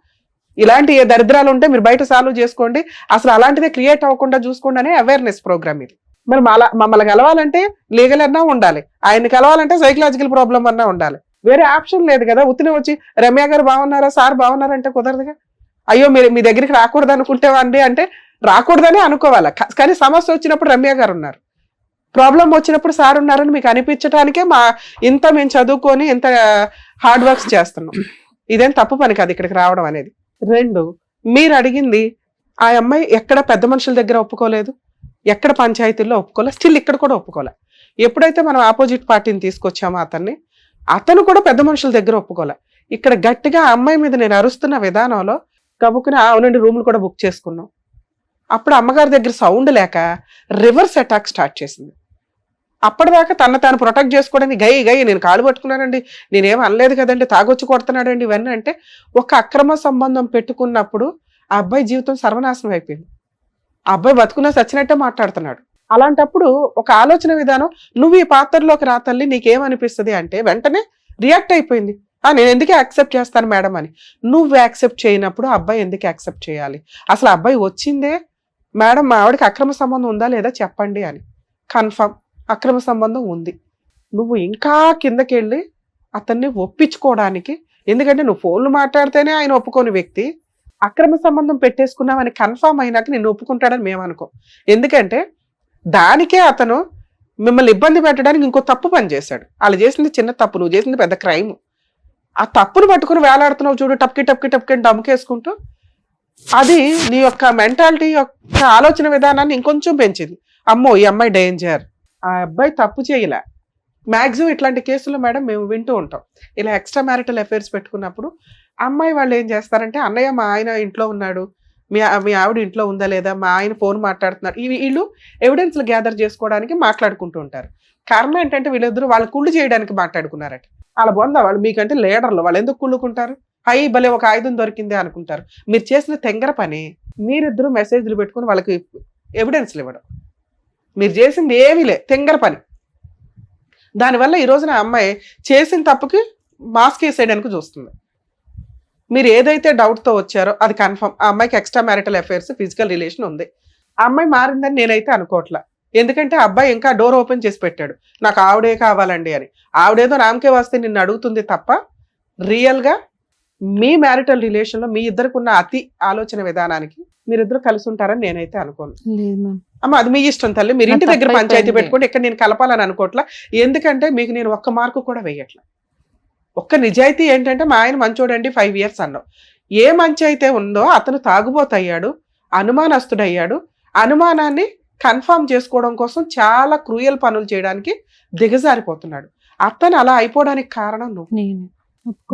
ఇలాంటి ఏ దరిద్రాలు ఉంటే మీరు బయట సాల్వ్ చేసుకోండి, అసలు అలాంటిదే క్రియేట్ అవ్వకుండా చూసుకోండి అనే అవేర్నెస్ ప్రోగ్రామ్ ఇది. మరి మమ్మల్ని కలవాలంటే లీగల్ అన్నా ఉండాలి, ఆయన్ని కలవాలంటే సైకలాజికల్ ప్రాబ్లం అన్నా ఉండాలి. వేరే ఆప్షన్ లేదు కదా. ఉత్తిని వచ్చి రమ్య గారు బాగున్నారా, సార్ బాగున్నారంటే కుదరదుగా. అయ్యో మీరు మీ దగ్గరికి రాకూడదు అనుకుంటేవండి అంటే రాకూడదని అనుకోవాలి. కానీ సమస్య వచ్చినప్పుడు రమ్య గారు ఉన్నారు, ప్రాబ్లం వచ్చినప్పుడు సార్ ఉన్నారని మీకు అనిపించడానికే ఇంత మేము చదువుకొని ఇంత హార్డ్ వర్క్స్ చేస్తున్నాం. ఇదేం తప్పు పని కాదు ఇక్కడికి రావడం అనేది. 2, మీరు అడిగింది ఆ అమ్మాయి ఎక్కడ పెద్ద మనుషుల దగ్గర ఒప్పుకోలేదు, ఎక్కడ పంచాయతీల్లో ఒప్పుకోలేదు, స్టిల్ ఇక్కడ కూడా ఒప్పుకోలే. ఎప్పుడైతే మనం ఆపోజిట్ పార్టీని తీసుకొచ్చామో అతను కూడా పెద్ద మనుషుల దగ్గర ఒప్పుకోలే. ఇక్కడ గట్టిగా ఆ అమ్మాయి మీద నేను అరుస్తున్న విధానంలో కబుక్కుని అవునండి రూములు కూడా బుక్ చేసుకున్నాం. అప్పుడు అమ్మగారి దగ్గర సౌండ్ లేక రివర్స్ అటాక్ స్టార్ట్ చేసింది. అప్పటిదాకా తాను ప్రొటెక్ట్ చేసుకోవడానికి గై నేను కాలు పట్టుకున్నానండి, నేనేం అనలేదు కదండి, తాగొచ్చి కొడుతున్నాడండి ఇవన్నీ అంటే, ఒక అక్రమ సంబంధం పెట్టుకున్నప్పుడు ఆ అబ్బాయి జీవితం సర్వనాశనం అయిపోయింది. ఆ అబ్బాయి బతుకున్నా చచ్చినట్టే మాట్లాడుతున్నాడు. అలాంటప్పుడు ఒక ఆలోచన విధానం, నువ్వు ఈ పాత్రలోకి రా తల్లి నీకేమనిపిస్తుంది అంటే వెంటనే రియాక్ట్ అయిపోయింది. నేను ఎందుకే యాక్సెప్ట్ చేస్తాను మేడం అని. నువ్వు యాక్సెప్ట్ చేయనప్పుడు అబ్బాయి ఎందుకు యాక్సెప్ట్ చేయాలి? అసలు అబ్బాయి వచ్చిందే మేడం మా ఆవిడకి అక్రమ సంబంధం ఉందా లేదా చెప్పండి అని. కన్ఫర్మ్ అక్రమ సంబంధం ఉంది. నువ్వు ఇంకా కిందకి వెళ్ళి అతన్ని ఒప్పించుకోవడానికి, ఎందుకంటే నువ్వు ఫోన్లు మాట్లాడితేనే ఆయన ఒప్పుకోని వ్యక్తి, అక్రమ సంబంధం పెట్టేసుకున్నామని కన్ఫర్మ్ అయినాక నిన్ను ఒప్పుకుంటాడని మేము అనుకో. ఎందుకంటే దానికే అతను మిమ్మల్ని ఇబ్బంది పెట్టడానికి ఇంకో తప్పు పని చేశాడు. వాళ్ళు చేసింది చిన్న తప్పు, నువ్వు చేసింది పెద్ద క్రైమ్. ఆ తప్పును పట్టుకుని వేలాడుతున్నావు చూడు, టప్కి డమ్కేసుకుంటూ. అది నీ యొక్క మెంటాలిటీ యొక్క ఆలోచన విధానాన్ని ఇంకొంచెం పెంచింది. అమ్మో ఈ అమ్మాయి డేంజర్, ఆ అబ్బాయి తప్పు చేయలే. మ్యాక్సిమం ఇట్లాంటి కేసులు మేడం మేము వింటూ ఉంటాం. ఇలా ఎక్స్ట్రా మ్యారిటల్ అఫైర్స్ పెట్టుకున్నప్పుడు అమ్మాయి వాళ్ళు ఏం చేస్తారంటే, అన్నయ్య మా ఆయన ఇంట్లో ఉన్నాడు, మీ ఆవిడ ఇంట్లో ఉందా లేదా, మా ఆయన ఫోన్ మాట్లాడుతున్నారు, వీళ్ళు ఎవిడెన్స్లు గ్యాదర్ చేసుకోవడానికి మాట్లాడుకుంటూ ఉంటారు. కారణం ఏంటంటే వీళ్ళిద్దరూ వాళ్ళ కుళ్ళు చేయడానికి మాట్లాడుకున్నారట. వాళ్ళ బొంద వాళ్ళు మీకంటే లీడర్లు, వాళ్ళు ఎందుకు కుళ్ళుకుంటారు? అయ్యి భలే ఒక ఆయుధం దొరికిందే అనుకుంటారు. మీరు చేసిన తెంగర పని మీరిద్దరూ మెసేజ్లు పెట్టుకుని వాళ్ళకి ఎవిడెన్స్లు ఇవ్వడం. మీరు చేసింది ఏమీ లే, తెంగర పని. దానివల్ల ఈ రోజున అమ్మాయి చేసిన తప్పుకి మాస్క్ వేసేయడానికి చూస్తుంది. మీరు ఏదైతే డౌట్తో వచ్చారో అది కన్ఫర్మ్. ఆ అమ్మాయికి extra marital affairs, physical relation ఉంది. ఆ అమ్మాయి మారిందని నేనైతే అనుకోవట్లా. ఎందుకంటే ఆ అబ్బాయి ఇంకా డోర్ ఓపెన్ చేసి పెట్టాడు, నాకు ఆవిడే కావాలండి అని. ఆవిడేదో నామకే వస్తే నిన్ను అడుగుతుంది తప్ప రియల్గా మీ మ్యారిటల్ రిలేషన్లో మీ ఇద్దరికి ఉన్న అతి ఆలోచన విధానానికి మీరిద్దరు కలిసి ఉంటారని నేనైతే అనుకోను. లేదు మ్యామ్. అమ్మ అది మీ ఇష్టం తల్లి, మీరు ఇంటి దగ్గర పంచాయతీ పెట్టుకోండి. ఇక్కడ నేను కలపాలని అనుకోవట్లా. ఎందుకంటే మీకు నేను ఒక్క మార్కు కూడా వేయట్లా. ఒక్క నిజాయితీ ఏంటంటే మా ఆయన మంచోడండి 5 years అన్నావు. ఏ మంచి అయితే ఉందో అతను తాగుబోతయ్యాడు, అనుమానస్తుడయ్యాడు. అనుమానాన్ని కన్ఫర్మ్ చేసుకోవడం కోసం చాలా క్రూయల్ పనులు చేయడానికి దిగజారిపోతున్నాడు. అతను అలా అయిపోవడానికి కారణం నువ్వు. నేను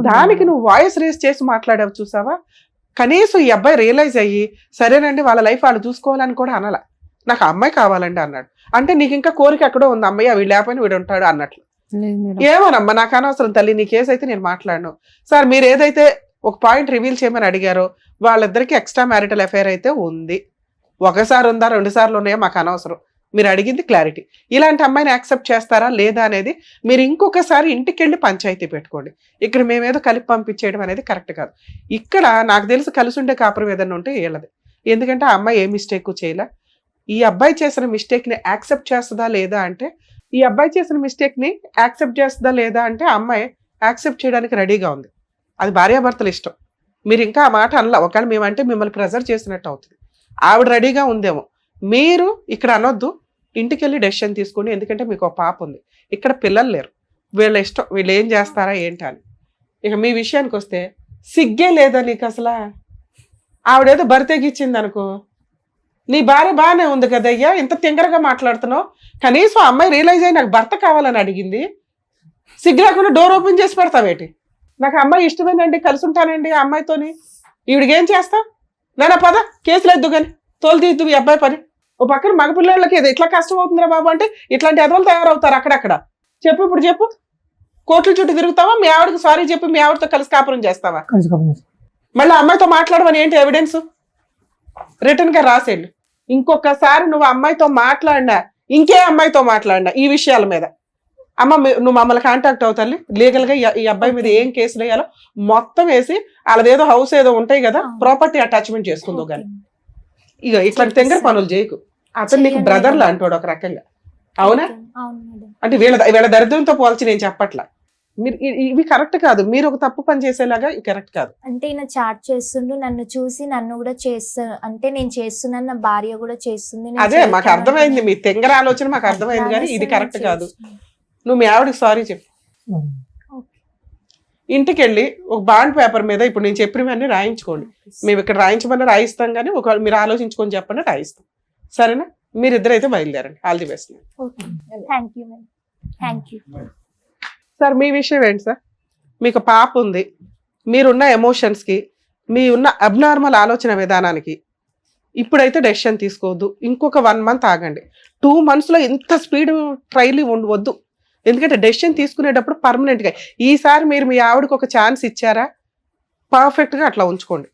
దానికి నువ్వు వాయిస్ రేస్ చేసి మాట్లాడావు చూసావా. కనీసం ఈ అబ్బాయి రియలైజ్ అయ్యి సరేనండి వాళ్ళ లైఫ్ వాళ్ళు చూసుకోవాలని కూడా అనాల. నాకు అమ్మాయి కావాలండి అన్నాడు. అంటే నీకు ఇంకా కోరిక ఎక్కడో ఉంది, అమ్మాయి వీడు లేకపోయినా వీడు ఉంటాడు అన్నట్లు. ఏమోనమ్మా నాకు అనవసరం తల్లి, నీ కేసు అయితే నేను మాట్లాడను. సార్ మీరు ఏదైతే ఒక పాయింట్ రివీల్ చేయమని అడిగారో వాళ్ళిద్దరికి ఎక్స్ట్రా మ్యారిటల్ అఫైర్ అయితే ఉంది. ఒకసారి ఉందా 2 సార్లు ఉన్నాయో మాకు అనవసరం. మీరు అడిగింది క్లారిటీ. ఇలాంటి అమ్మాయిని యాక్సెప్ట్ చేస్తారా లేదా అనేది మీరు ఇంకొకసారి ఇంటికి వెళ్ళి పంచాయతీ పెట్టుకోండి. ఇక్కడ మేమేదో కలిపి పంపించేయడం అనేది కరెక్ట్ కాదు. ఇక్కడ నాకు తెలిసి కలిసి ఉండే కాపురం ఏదన్నా ఉంటే వీళ్ళది. ఎందుకంటే ఆ అమ్మాయి ఏ మిస్టేక్ చేయలే. ఈ అబ్బాయి చేసిన మిస్టేక్ని యాక్సెప్ట్ చేస్తుందా లేదా అంటే, ఈ అబ్బాయి చేసిన మిస్టేక్ని యాక్సెప్ట్ చేస్తుందా లేదా అంటే ఆ అమ్మాయి యాక్సెప్ట్ చేయడానికి రెడీగా ఉంది. అది భార్యాభర్తల ఇష్టం. మీరు ఇంకా ఆ మాట అనలా. ఒకవేళ మేమంటే మిమ్మల్ని ప్రెజర్ చేసినట్టు అవుతుంది. ఆవిడ రెడీగా ఉందేమో. మీరు ఇక్కడ అనొద్దు, ఇంటికి వెళ్ళి డెసిషన్ తీసుకోండి. ఎందుకంటే మీకు ఒక పాప ఉంది, ఇక్కడ పిల్లలు లేరు. వీళ్ళ ఇష్టం, వీళ్ళు ఏం చేస్తారా ఏంటి అని. ఇక మీ విషయానికి వస్తే సిగ్గే లేదా నీకు అసలు? ఆవిడేదో బరితెగిచ్చింది అనుకో, నీ భార్య బాగానే ఉంది కదయ్యా, ఇంత తింగరగా మాట్లాడుతున్నావు. కనీసం అమ్మాయి రియలైజ్ అయ్యి నాకు భర్త కావాలని అడిగింది, సిగ్గు లేకుండా డోర్ ఓపెన్ చేసి పెడతావేటి? నాకు అమ్మాయి ఇష్టమేనండి, కలిసి ఉంటానండి ఆ అమ్మాయితోని. ఈవిడికి ఏం చేస్తావు? నాన్న పద కేసులు ఎద్దు కానీ తోలు తీద్దు ఈ అబ్బాయి పని. ఓ పక్కన మగపిల్లలకి ఇది ఇట్లా కష్టం అవుతుందిరా బాబు అంటే ఇట్లాంటి ఎదవలు తయారవుతారు అక్కడక్కడ. చెప్పు ఇప్పుడు చెప్పు, కోట్ల చుట్టూ తిరుగుతావా? మీ ఆవిడకి సారీ చెప్పి మీ ఆవిడతో కలిసి కాపురం చేస్తావా? మళ్ళీ అమ్మాయితో మాట్లాడమని ఏంటి ఎవిడెన్స్? రిటర్న్ గా రాసేయండి. ఇంకొకసారి నువ్వు అమ్మాయితో మాట్లాడినా, ఇంకే అమ్మాయితో మాట్లాడినా ఈ విషయాల మీద, అమ్మ నువ్వు మమ్మల్ని కాంటాక్ట్ అవుతాలి. లీగల్ గా ఈ అబ్బాయి మీద ఏం కేసులు వేయాలో మొత్తం వేసి వాళ్ళదేదో హౌస్ ఏదో ఉంటాయి కదా, ప్రాపర్టీ అటాచ్మెంట్ చేసుకుందో కానీ. ఇక ఇట్లాంటి తెంగర పనులు చేయకు. అతను నీకు బ్రదర్ లా అంటాడు ఒక రకంగా, అవునా? అంటే వీళ్ళ దరిద్రంతో పోల్చి నేను చెప్పట్లా. మీరు ఇవి కరెక్ట్ కాదు. మీరు ఒక తప్పు పని చేసేలాగా కరెక్ట్ కాదు. అంటే ఈయన చాట్ చేస్తుండు, నన్ను చూసి నన్ను కూడా చేస్తా, అంటే నేను చేస్తున్నాను, నా భార్య కూడా చేస్తుంది. అదే మాకు అర్థమైంది, మీ తెంగర ఆలోచన మాకు అర్థమైంది, కానీ ఇది కరెక్ట్ కాదు. నువ్వు మీ ఆవిడకి సారీ చెప్పు. ఇంటికి వెళ్ళి ఒక బాండ్ పేపర్ మీద ఇప్పుడు నేను చెప్పినవన్నీ రాయించుకోండి. మేము ఇక్కడ రాయించమని రాయిస్తాం, కానీ ఒకవేళ మీరు ఆలోచించుకొని చెప్పండి రాయిస్తాం. సరేనా? మీరిద్దరైతే బయలుదేరండి. All the best. సార్ మీ విషయం ఏంటి సార్? మీకు పాప ఉంది, మీరున్న ఎమోషన్స్కి, మీ ఉన్న అబ్నార్మల్ ఆలోచన విధానానికి ఇప్పుడైతే డెసిషన్ తీసుకోవద్దు. ఇంకొక 1 month ఆగండి. 2 monthsలో ఇంత స్పీడ్ ట్రైల్ ఉండవద్దు. ఎందుకంటే డెసిషన్ తీసుకునేటప్పుడు పర్మనెంట్గా ఈసారి మీరు మీ ఆవిడకి ఒక ఛాన్స్ ఇచ్చారా, పర్ఫెక్ట్గా అట్లా ఉంచుకోండి.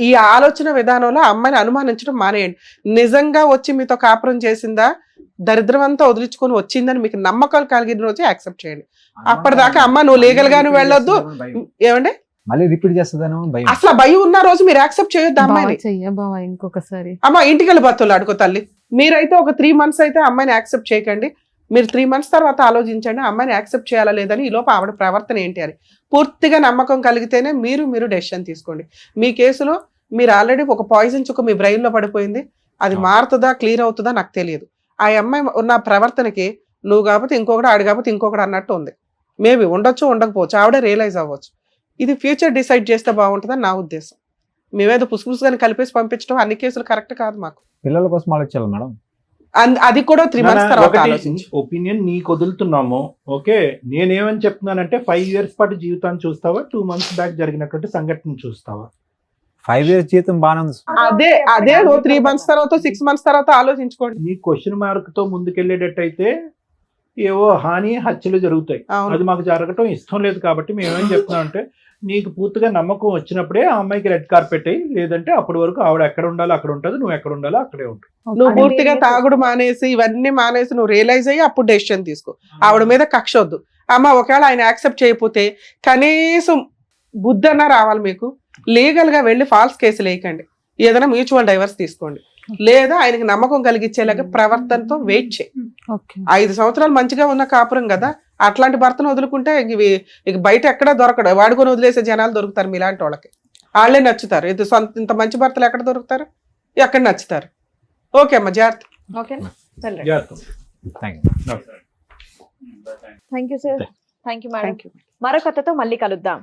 ఈ ఆలోచన విధానంలో అమ్మాయిని అనుమానించడం మానేయండి. నిజంగా వచ్చి మీతో కాపురం చేసిందా, దరిద్రం అంతా వదిలించుకొని వచ్చిందని మీకు నమ్మకాలు కలిగిన రోజే యాక్సెప్ట్ చేయండి. అప్పటిదాకా అమ్మ నువ్వు లీగల్ గాను వెళ్ళొద్దు. ఏమండి మళ్ళీ రిపీట్ చేస్తుందనో భయం. అసలు భయం ఉన్న రోజు మీరు యాక్సెప్ట్ చేయొద్దు అమ్మాయిని. ఇంకొకసారి అమ్మ ఇంటికి వెళ్ళి బతులు అడుకో తల్లి. మీరైతే ఒక 3 months అయితే అమ్మాయిని యాక్సెప్ట్ చేయకండి. మీరు 3 months తర్వాత ఆలోచించండి అమ్మాయిని యాక్సెప్ట్ చేయాలా లేదని. ఈ లోపు ఆవిడ ప్రవర్తన ఏంటి అని పూర్తిగా నమ్మకం కలిగితేనే మీరు డెసిషన్ తీసుకోండి. మీ కేసులో మీరు ఆల్రెడీ ఒక పాయిజన్ చుక్క మీ బ్రెయిన్లో పడిపోయింది. అది మారుతుందా క్లియర్ అవుతుందా నాకు తెలియదు. ఆ అమ్మాయి ఉన్న ప్రవర్తనకి నువ్వు కాకపోతే ఇంకొకటి, ఆడు కాకపోతే ఇంకొకటి అన్నట్టు ఉంది. మేబీ ఉండొచ్చు ఉండకపోవచ్చు, ఆవిడే రియలైజ్ అవ్వచ్చు. ఇది ఫ్యూచర్ డిసైడ్ చేస్తే బాగుంటుందని నా ఉద్దేశం. మేమేదో పుసుపుసుగాని కలిపేసి పంపించడం అన్ని కేసులు కరెక్ట్ కాదు. మాకు పిల్లల కోసం ఆలోచించాలి మేడం. అది కూడా 3 months తర్వాత ఆలోచించి ఒపీనియన్ నీకు వదులుతున్నాము. ఓకే, నేనేమని చెప్తున్నానంటే 5 years పాటు జీవితాన్ని చూస్తావా, 2 months బ్యాక్ జరిగినటువంటి సంఘటన చూస్తావా? 5 years జీవితం బాగానే ఉంది. అదే 3 months తర్వాత 6 months తర్వాత ఆలోచించుకోండి. నీ క్వశ్చన్ మార్క్ తో ముందుకెళ్ళేటట్టయితే ఏవో హాని హత్యలు జరుగుతాయి. అది మాకు జరగటం ఇష్టం లేదు. కాబట్టి మేమేం చెప్తున్నాం అంటే నీకు పూర్తిగా నమ్మకం వచ్చినప్పుడే ఆ అమ్మాయికి రెడ్ కార్పెట్ అయ్యి, లేదంటే అప్పటి వరకు ఆవిడ ఎక్కడ ఉండాలో అక్కడ ఉంటుంది, నువ్వు ఎక్కడ ఉండాలో అక్కడే ఉంటుంది. నువ్వు పూర్తిగా తాగుడు మానేసి ఇవన్నీ మానేసి నువ్వు రియలైజ్ అయ్యి అప్పుడు డెసిషన్ తీసుకో. ఆవిడ మీద కక్ష వద్దు. అమ్మ ఒకవేళ ఆయన యాక్సెప్ట్ చేయకపోతే కనీసం బుద్ధి అన్నా రావాలి మీకు. లీగల్ గా వెళ్ళి ఫాల్స్ కేసులు వేయకండి. ఏదైనా మ్యూచువల్ డైవర్స్ తీసుకోండి. లేదా ఆయనకి నమ్మకం కలిగించేలాగా ప్రవర్తనతో వెయిట్ చేయి. ఓకే 5 సంవత్సరాలు మంచిగా ఉన్న కాపురం కదా, అట్లాంటి భర్తను వదులుకుంటే ఇక బయట ఎక్కడా దొరకడు. వాడుకొని వదిలేసే జనాలు దొరుకుతారు మీలాంటి వాళ్ళకి. వాళ్ళే నచ్చుతారు. ఇంత మంచి భర్తలు ఎక్కడ దొరుకుతారు, ఎక్కడ నచ్చుతారు. ఓకే అమ్మ, జాగ్రత్త. ఓకేనా, వెళ్ళండి. Thank you. Thank you sir. Thank you madam. Thank you. మరో కథతో మళ్ళీ కలుద్దాం.